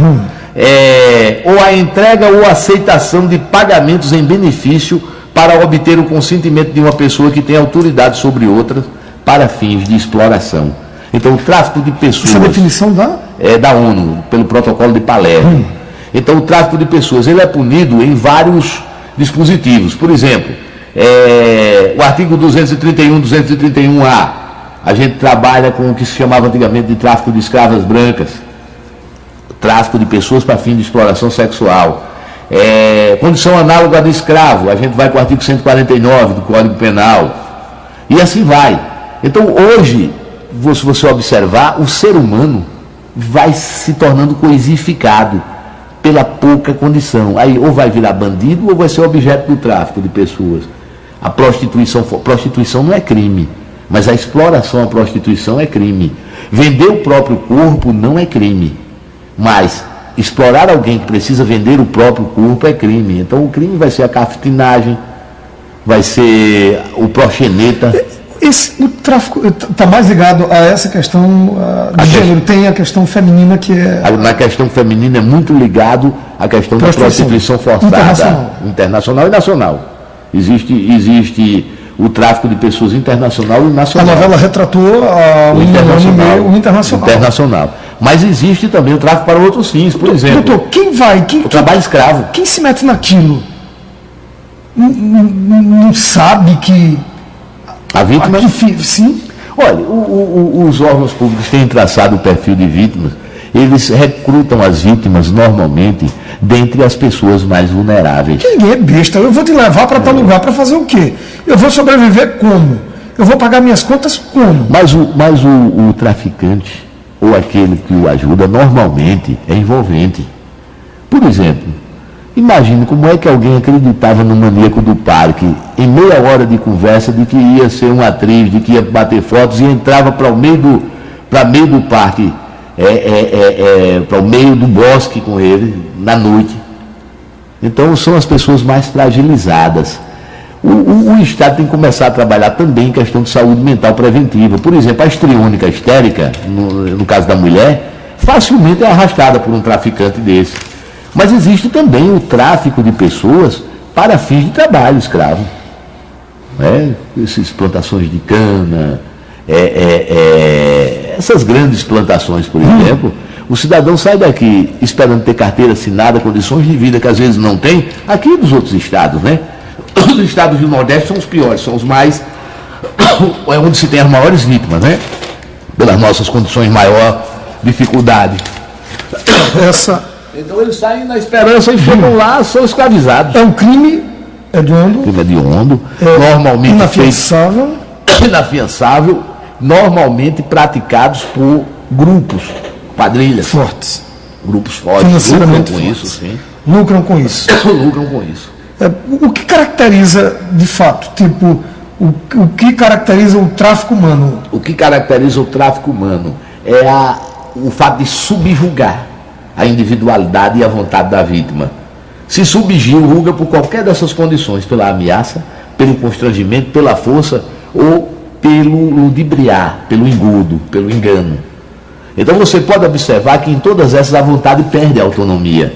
ou a entrega ou aceitação de pagamentos em benefício para obter o consentimento de uma pessoa que tem autoridade sobre outra para fins de exploração. Então, o tráfico de pessoas... Essa definição da ONU, pelo protocolo de Palermo. Então, o tráfico de pessoas, ele é punido em vários dispositivos. Por exemplo, o artigo 231, 231A, a gente trabalha com o que se chamava antigamente de tráfico de escravas brancas, tráfico de pessoas para fim de exploração sexual. Condição análoga de escravo, a gente vai com o artigo 149 do Código Penal, e assim vai. Então, hoje, se você observar, o ser humano vai se tornando coisificado pela pouca condição. Aí, ou vai virar bandido, ou vai ser objeto do tráfico de pessoas. A prostituição não é crime, mas a exploração à prostituição é crime. Vender o próprio corpo não é crime, mas explorar alguém que precisa vender o próprio corpo é crime. Então o crime vai ser a cafetinagem, vai ser o proxeneta. O tráfico está mais ligado a essa questão de gênero. Tem a questão feminina que é... Na questão feminina é muito ligado à questão da prostituição forçada. Internacional e nacional. Existe o tráfico de pessoas internacional e A nacional. novela retratou há um ano e meio o internacional. Mas existe também o tráfico para outros fins, por exemplo. Doutor, o trabalho escravo. Quem se mete naquilo não sabe que... A vítima... Sim. Olha, os órgãos públicos têm traçado o perfil de vítimas. Eles recrutam as vítimas normalmente dentre as pessoas mais vulneráveis. Ninguém é besta. Eu vou te levar para tal lugar para fazer o quê? Eu vou sobreviver como? Eu vou pagar minhas contas como? Mas o traficante ou aquele que o ajuda normalmente é envolvente. Por exemplo, imagine como é que alguém acreditava no maníaco do parque em meia hora de conversa de que ia ser uma atriz, de que ia bater fotos e entrava para o meio do parque, para o meio do bosque com ele na noite. Então são as pessoas mais fragilizadas. O Estado tem que começar a trabalhar também em questão de saúde mental preventiva. Por exemplo, a histriônica histérica, no caso da mulher, facilmente é arrastada por um traficante desse. Mas existe também o tráfico de pessoas para fins de trabalho escravo. Essas plantações de cana, essas grandes plantações, por exemplo, o cidadão sai daqui esperando ter carteira assinada, condições de vida que às vezes não tem, aqui dos outros estados, né? Os estados do Nordeste são os piores, são os mais... é onde se tem as maiores vítimas, né? Pelas nossas condições de maior dificuldade. Então eles saem na esperança e chegam lá, são escravizados. É um crime hediondo. Crime hediondo, normalmente inafiançável. Inafiançável, normalmente praticados por grupos, quadrilhas. Fortes. Grupos fortes. Financeiramente lucram com fortes. isso, sim. Lucram com isso. Lucram com isso. O que caracteriza, de fato, o que caracteriza o tráfico humano? O que caracteriza o tráfico humano é o fato de subjugar a individualidade e a vontade da vítima. Se subjuga por qualquer dessas condições, pela ameaça, pelo constrangimento, pela força ou pelo ludibriar, pelo engodo, pelo engano. Então você pode observar que em todas essas a vontade perde a autonomia.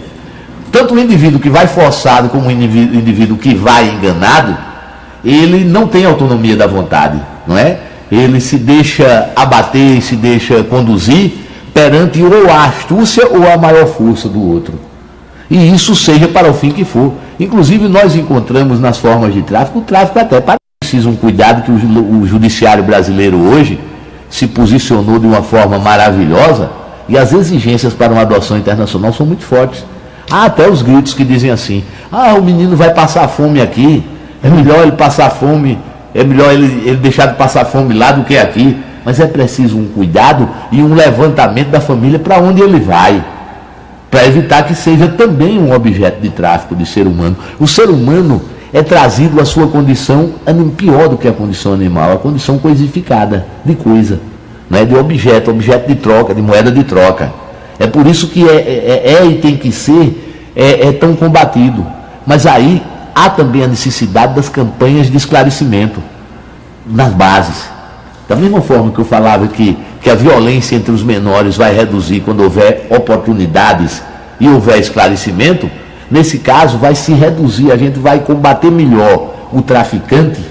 Tanto o indivíduo que vai forçado como o indivíduo que vai enganado, ele não tem autonomia da vontade, não é? Ele se deixa abater, se deixa conduzir perante ou a astúcia ou a maior força do outro. E isso seja para o fim que for. Inclusive nós encontramos nas formas de tráfico, o tráfico até precisa um cuidado que o judiciário brasileiro hoje se posicionou de uma forma maravilhosa e as exigências para uma adoção internacional são muito fortes. Há até os gritos que dizem assim: o menino vai passar fome aqui, é melhor ele passar fome, é melhor ele deixar de passar fome lá do que aqui. Mas é preciso um cuidado e um levantamento da família para onde ele vai, para evitar que seja também um objeto de tráfico de ser humano. O ser humano é trazido à sua condição pior do que a condição animal, a condição coisificada, de coisa, né? De objeto de troca, de moeda de troca. É por isso que e tem que ser tão combatido. Mas aí há também a necessidade das campanhas de esclarecimento nas bases. Da mesma forma que eu falava que a violência entre os menores vai reduzir quando houver oportunidades e houver esclarecimento, nesse caso vai se reduzir, a gente vai combater melhor o traficante,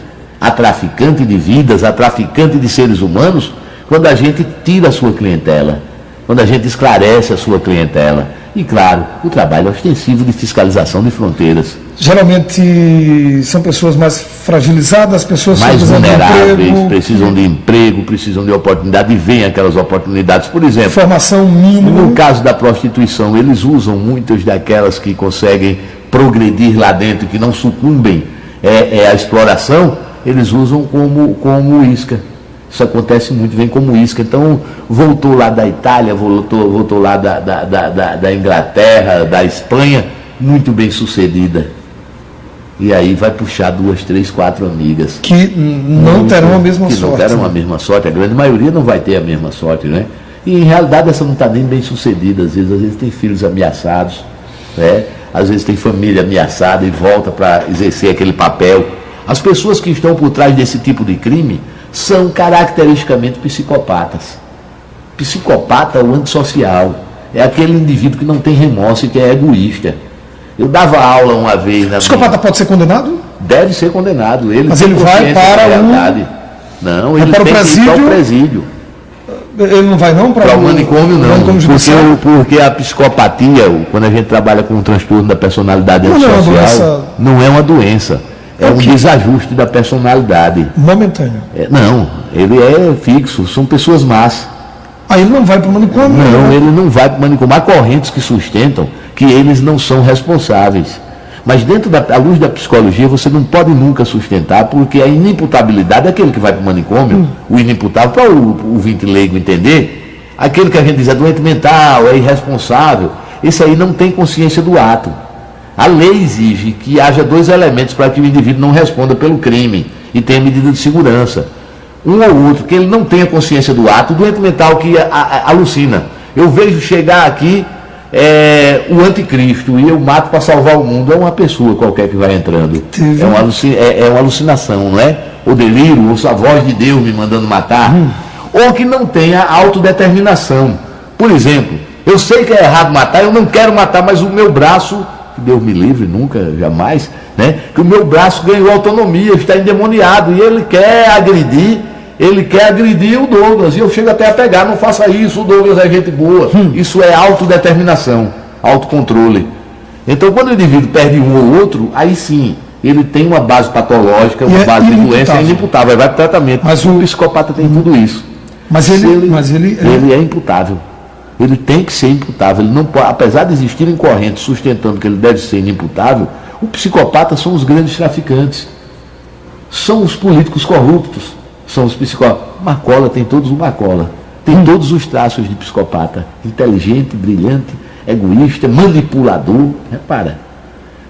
a traficante de vidas, a traficante de seres humanos, quando a gente tira a sua clientela, quando a gente esclarece a sua clientela. E, claro, o trabalho ostensivo de fiscalização de fronteiras. Geralmente são pessoas mais fragilizadas, pessoas mais vulneráveis, precisam de emprego, precisam de oportunidade e vêm aquelas oportunidades. Por exemplo, formação mínima. No caso da prostituição, eles usam muitas daquelas que conseguem progredir lá dentro, que não sucumbem à exploração, eles usam como isca. Isso acontece muito, vem como isca. Então, voltou lá da Itália, voltou lá da Inglaterra, da Espanha, muito bem sucedida. E aí vai puxar 2, 3, 4 amigas. Que não terão a mesma sorte. Que não terão a mesma sorte. A grande maioria não vai ter a mesma sorte, né? E, em realidade, essa não está nem bem sucedida. Às vezes tem filhos ameaçados, né? Às vezes tem família ameaçada e volta para exercer aquele papel. As pessoas que estão por trás desse tipo de crime são caracteristicamente psicopatas. Psicopata é o antissocial. É aquele indivíduo que não tem remorso e que é egoísta. Eu dava aula uma vez... Psicopata pode ser condenado? deve ser condenado. Mas ele vai para Não, ele tem que ir para o presídio. Ele não vai não para o manicômio, não. Porque a psicopatia, quando a gente trabalha com o transtorno da personalidade antissocial, não é uma doença. É um desajuste da personalidade. Momentâneo. Não, ele é fixo, são pessoas más. Aí ele não vai para o manicômio? Não, ele não vai para o manicômio. Há correntes que sustentam que eles não são responsáveis. Mas dentro da luz da psicologia, você não pode nunca sustentar, porque a inimputabilidade é aquele que vai para o manicômio, o inimputável, para o ouvinte leigo entender, aquele que a gente diz é doente mental, é irresponsável, esse aí não tem consciência do ato. A lei exige que haja 2 elementos para que o indivíduo não responda pelo crime e tenha medida de segurança. Um ou outro, que ele não tenha consciência do ato, o doente mental que alucina. Eu vejo chegar aqui o anticristo e eu mato para salvar o mundo. É uma pessoa qualquer que vai entrando. É uma alucinação, não é? O delírio, ou a voz de Deus me mandando matar. Ou que não tenha autodeterminação. Por exemplo, eu sei que é errado matar, eu não quero matar, mas o meu braço, que Deus me livre, nunca, jamais, né? Que o meu braço ganhou autonomia, está endemoniado e ele quer agredir o Douglas, e eu chego até a pegar, não faça isso, o Douglas é gente boa. Isso é autodeterminação, autocontrole. Então, quando o indivíduo perde um ou outro, aí sim, ele tem uma base patológica, uma base de doença, é inimputável, vai para o tratamento. Mas o psicopata tem tudo isso. Mas ele é imputável. Ele tem que ser imputável. Ele não pode, apesar de existirem correntes sustentando que ele deve ser inimputável, o psicopata são os grandes traficantes, são os políticos corruptos, são os psicópatas. Marcola tem todos o Marcola, tem todos os traços de psicopata: inteligente, brilhante, egoísta, manipulador. Repara.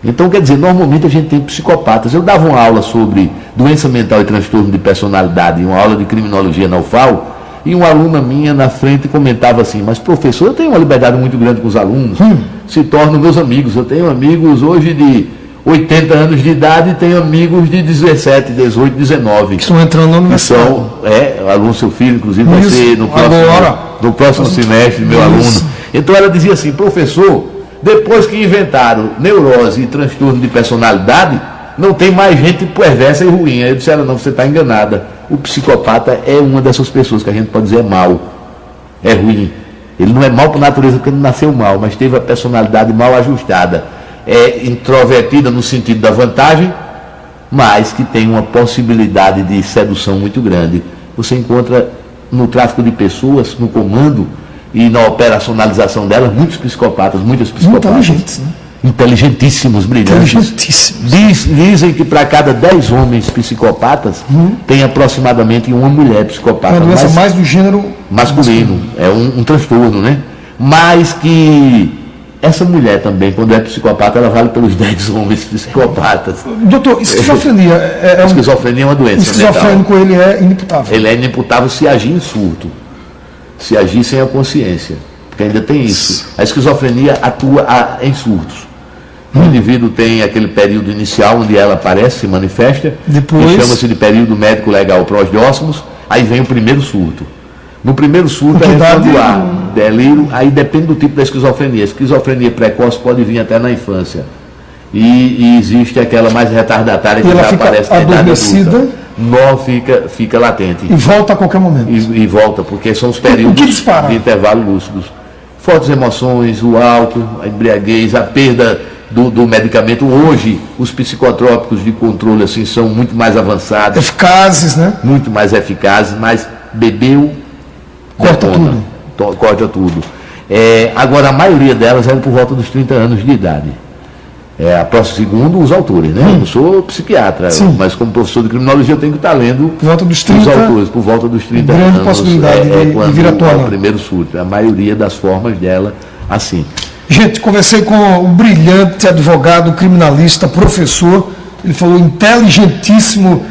Então, quer dizer, normalmente a gente tem psicopatas. Eu dava uma aula sobre doença mental e transtorno de personalidade, uma aula de criminologia na UFAL, e uma aluna minha na frente comentava assim: mas professor, eu tenho uma liberdade muito grande com os alunos, se tornam meus amigos. Eu tenho amigos hoje de 80 anos de idade e tenho amigos de 17, 18, 19. Que estão entrando na universidade. Aluno, seu filho, inclusive, vai ser no próximo semestre, meu aluno. Então ela dizia assim: professor, depois que inventaram neurose e transtorno de personalidade, não tem mais gente perversa e ruim. Aí eu disse: não, você está enganada. O psicopata é uma dessas pessoas que a gente pode dizer é mau, é ruim. Ele não é mau por natureza porque ele nasceu mal, mas teve a personalidade mal ajustada. É introvertida no sentido da vantagem, mas que tem uma possibilidade de sedução muito grande. Você encontra no tráfico de pessoas, no comando e na operacionalização delas, muitos psicopatas, muitas psicopatas. Inteligentes, né? Inteligentíssimos, brilhantes. Dizem que para cada 10 homens psicopatas, tem aproximadamente uma mulher psicopata. É uma doença mais do gênero masculino. É um transtorno, né? Mas que essa mulher também, quando é psicopata, ela vale pelos 10 homens psicopatas. Doutor, esquizofrenia esquizofrenia é uma doença. O esquizofrênico, ele é inimputável. Ele é inimputável se agir em surto, se agir sem a consciência, porque ainda tem isso. A esquizofrenia atua em surtos. O indivíduo tem aquele período inicial onde ela aparece, se manifesta, que chama-se de período médico legal prosdóximos, aí vem o primeiro surto. No primeiro surto é quando há delírio, aí depende do tipo da esquizofrenia. A esquizofrenia precoce pode vir até na infância. E existe aquela mais retardatária que já aparece na idade adulta. Nó fica latente. E volta a qualquer momento. E volta, porque são os períodos de intervalo lúcidos. Fortes emoções, o álcool, a embriaguez, a perda do medicamento. Hoje, os psicotrópicos de controle assim, são muito mais avançados. Eficazes, né? Muito mais eficazes, mas bebeu, corta tudo. Corta tudo. Agora, a maioria delas eram por volta dos 30 anos de idade. Segundo os autores, né? Eu não sou psiquiatra, mas como professor de criminologia eu tenho que estar lendo por volta dos 30, os autores, por volta dos 30 grande anos. Possibilidade de vir à tona. O primeiro surto, a maioria das formas dela, assim. Gente, conversei com um brilhante advogado, criminalista, professor, ele falou inteligentíssimo,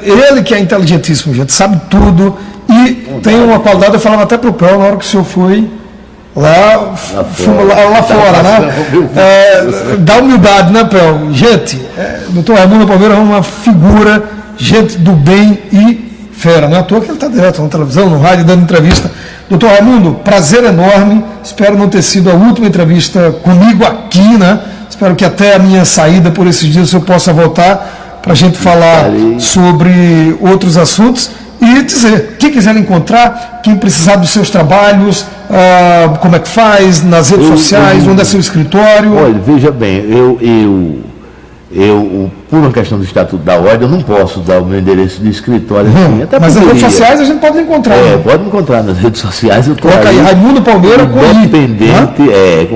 ele que é inteligentíssimo, gente, sabe tudo e tem uma qualidade. Eu falava até para o Pel na hora que o senhor foi lá fora, né? Da humildade, né, Pel? Gente, doutor Raimundo Palmeira é uma figura, gente do bem e fera, não é à toa que ele está direto na televisão, no rádio, dando entrevista. Doutor Raimundo, prazer enorme, espero não ter sido a última entrevista comigo aqui, né? Espero que até a minha saída por esses dias eu possa voltar para a gente falar sobre outros assuntos e dizer, quem quiser encontrar, quem precisar dos seus trabalhos, como é que faz, nas redes sociais, onde é seu escritório. Olha, veja bem, eu, por uma questão do Estatuto da Ordem, eu não posso dar o meu endereço de escritório. Assim, até mas nas redes sociais a gente pode encontrar. Pode me encontrar nas redes sociais. Coloca aí, Raimundo Palmeira com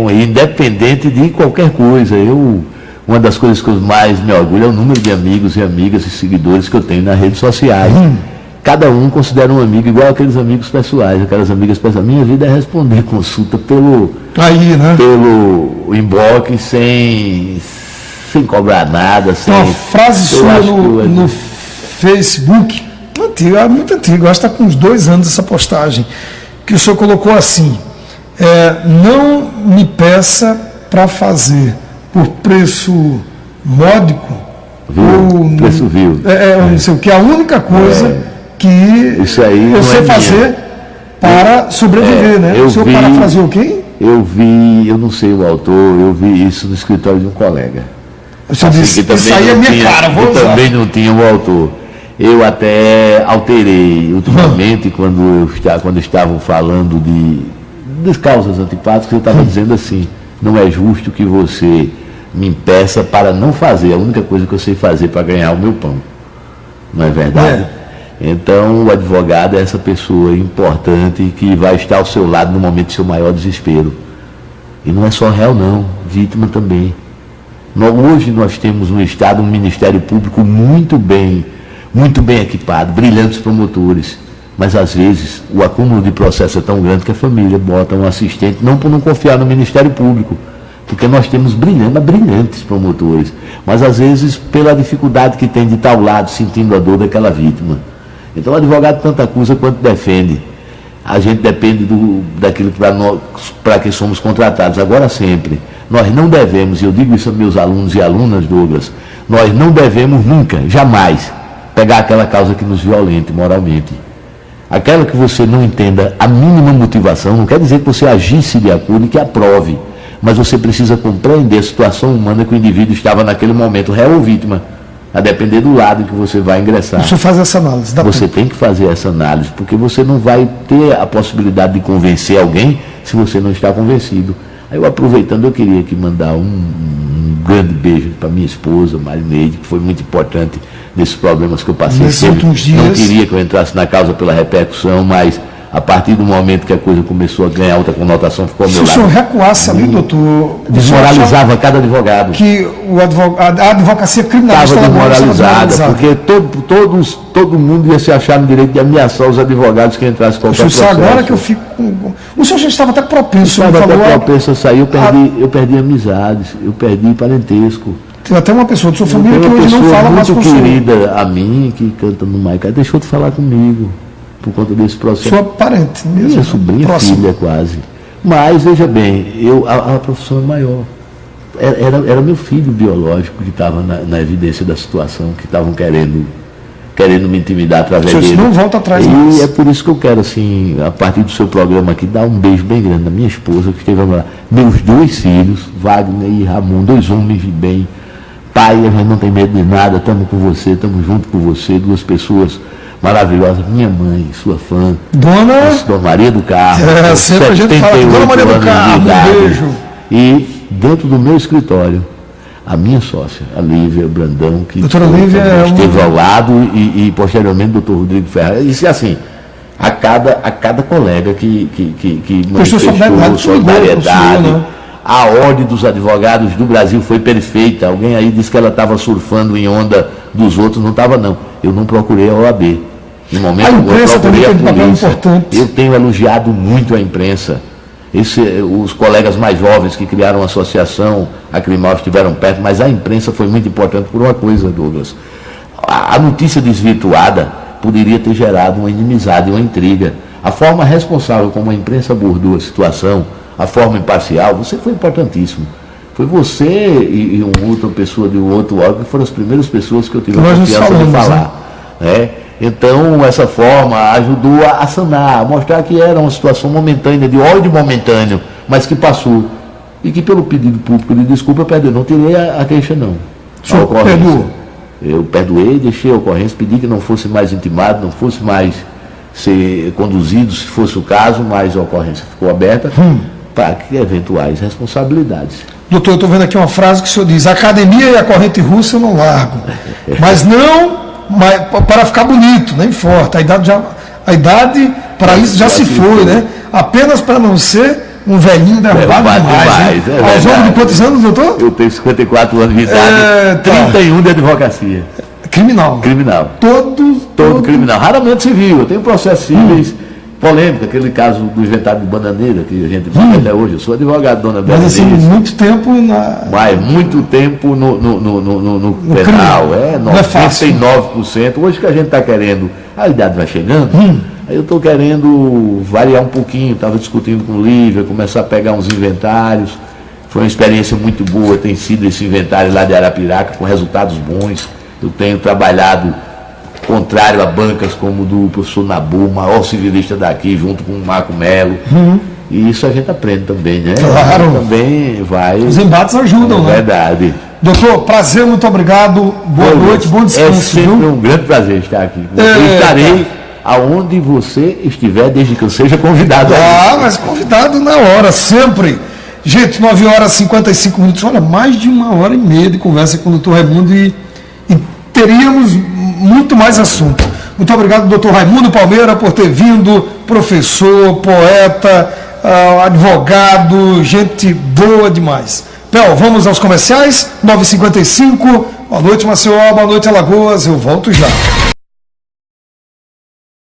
independente de qualquer coisa. Uma das coisas que eu mais me orgulho é o número de amigos e amigas e seguidores que eu tenho nas redes sociais. Cada um considera um amigo igual aqueles amigos pessoais, aquelas amigas pessoais. Minha vida é responder consulta pelo inbox sem cobrar nada. Tem uma frase sua no Facebook, antiga, muito antiga, acho que está com uns 2 anos essa postagem, que o senhor colocou assim, não me peça para fazer por preço módico, preço vil. Não sei o que, a única coisa que isso aí eu sei fazer para sobreviver, né? O senhor parafraseou quem? Eu não sei o autor, eu vi isso no escritório de um colega. O senhor disse, isso aí é minha cara, vou usar. Também não tinha o autor. Eu até alterei ultimamente, quando estavam falando das causas antipáticas, eu estava dizendo assim, não é justo que você me impeça para não fazer a única coisa que eu sei fazer para ganhar o meu pão. Não é verdade? Então, o advogado é essa pessoa importante que vai estar ao seu lado no momento do seu maior desespero. E não é só réu, não, vítima também. Hoje nós temos no Estado um Ministério Público muito bem equipado, brilhantes promotores, mas às vezes o acúmulo de processo é tão grande que a família bota um assistente, não por não confiar no Ministério Público, porque nós temos brilhantes promotores, mas às vezes pela dificuldade que tem de estar ao lado, sentindo a dor daquela vítima. Então o advogado tanto acusa quanto defende. A gente depende daquilo para que somos contratados. Agora sempre, nós não devemos, e eu digo isso a meus alunos e alunas, Douglas, nós não devemos nunca, jamais, pegar aquela causa que nos violente moralmente. Aquela que você não entenda a mínima motivação, não quer dizer que você agisse de acordo e que aprove, mas você precisa compreender a situação humana que o indivíduo estava naquele momento, réu ou vítima, a depender do lado que você vai ingressar. Você faz essa análise. Você tem que fazer essa análise, porque você não vai ter a possibilidade de convencer alguém se você não está convencido. Aí eu, aproveitando, eu queria aqui mandar um grande beijo para minha esposa, Marineide, que foi muito importante nesses problemas que eu passei. Nesses últimos dias. Não queria que eu entrasse na causa pela repercussão, mas a partir do momento que a coisa começou a ganhar outra conotação, ficou ao meu lado. Se o senhor recuasse ali, doutor... Desmoralizava cada advogado. Que a advocacia criminalista... Estava desmoralizada, porque todo mundo ia se achar no direito de ameaçar os advogados que entrassem qualquer processo. Agora que eu fico... O senhor já estava até propenso. Estava até propenso a sair, eu perdi amizades, eu perdi parentesco. Tem até uma pessoa de sua família que hoje não fala mais com o senhor. Uma pessoa muito querida a mim, que canta no Maica, deixou de falar comigo. Por conta desse processo. Sua parente mesmo? Minha sobrinha, filha quase. Mas, veja bem, a profissão é maior. Era meu filho biológico que estava na evidência da situação, que estavam querendo me intimidar através dele. Não volta atrás e mais. É por isso que eu quero, assim, a partir do seu programa aqui, dar um beijo bem grande na minha esposa, que esteve lá. Meus 2 filhos, Wagner e Ramon, 2 homens de bem. Pai, a gente não tem medo de nada, estamos com você, estamos junto com você, 2 pessoas maravilhosa, minha mãe, sua fã, Dona Maria do Carmo, sempre a gente fala, Dona Maria do Carmo, um beijo. E dentro do meu escritório, a minha sócia, a Lívia Brandão, que esteve ao lado, e posteriormente o doutor Rodrigo Ferreira. Isso é assim, a cada colega que manifestou solidariedade. A ordem dos advogados do Brasil foi perfeita. Alguém aí disse que ela estava surfando em onda dos outros, não estava não. Eu não procurei a OAB. No momento eu procurei a polícia. Eu tenho elogiado muito a imprensa. Os colegas mais jovens que criaram a associação, a Crimal, estiveram perto, mas a imprensa foi muito importante por uma coisa, Douglas. A notícia desvirtuada poderia ter gerado uma inimizade, uma intriga. A forma responsável como a imprensa abordou a situação, a forma imparcial, você foi importantíssimo. Foi você e uma outra pessoa de um outro órgão que foram as primeiras pessoas que eu tive a confiança de falar. Né? Então, essa forma ajudou a sanar, a mostrar que era uma situação momentânea, de ódio momentâneo, mas que passou. e que pelo pedido público de desculpa eu perdoei. Não tirei a queixa, não. O senhor perdoou? Eu perdoei, deixei a ocorrência, pedi que não fosse mais intimado, não fosse mais ser conduzido, se fosse o caso, mas a ocorrência ficou aberta para que eventuais responsabilidades. Doutor, eu estou vendo aqui uma frase que o senhor diz: a academia e a corrente russa eu não largo, mas não para ficar bonito, nem forte. A idade para isso já se foi, né? Apenas para não ser um velhinho derrubado demais. Aos longos de quantos anos, doutor? Eu tenho 54 anos de idade, 31 de advocacia. Criminal. Criminal. Todo criminal. Raramente civil. Eu tenho processos cíveis polêmico, aquele caso do inventário de bananeira, que a gente vive até hoje. Eu sou advogado, dona Bela. Mas assim, muito tempo Mas muito tempo no penal. Não é fácil. 99%. Hoje que a gente está querendo, a idade vai chegando, aí eu estou querendo variar um pouquinho, estava discutindo com o Lívia, começar a pegar uns inventários. Foi uma experiência muito boa, tem sido esse inventário lá de Arapiraca, com resultados bons. Eu tenho trabalhado contrário a bancas como o do professor Nabu, o maior civilista daqui, junto com o Marco Melo. E isso a gente aprende também, né? Claro. Também vai. Os embates ajudam, né? Verdade. Doutor, prazer, muito obrigado. Boa noite, bom descanso. É sempre um grande prazer estar aqui. Eu estarei aonde você estiver, desde que eu seja convidado. Mas convidado na hora, sempre. Gente, 9h55. Olha, mais de 1h30 de conversa com o doutor Raimundo e teríamos muito mais assunto. Muito obrigado, doutor Raimundo Palmeira, por ter vindo, professor, poeta, advogado, gente boa demais. Pel, vamos aos comerciais, 9h55. Boa noite, Maceió, boa noite, Alagoas. Eu volto já.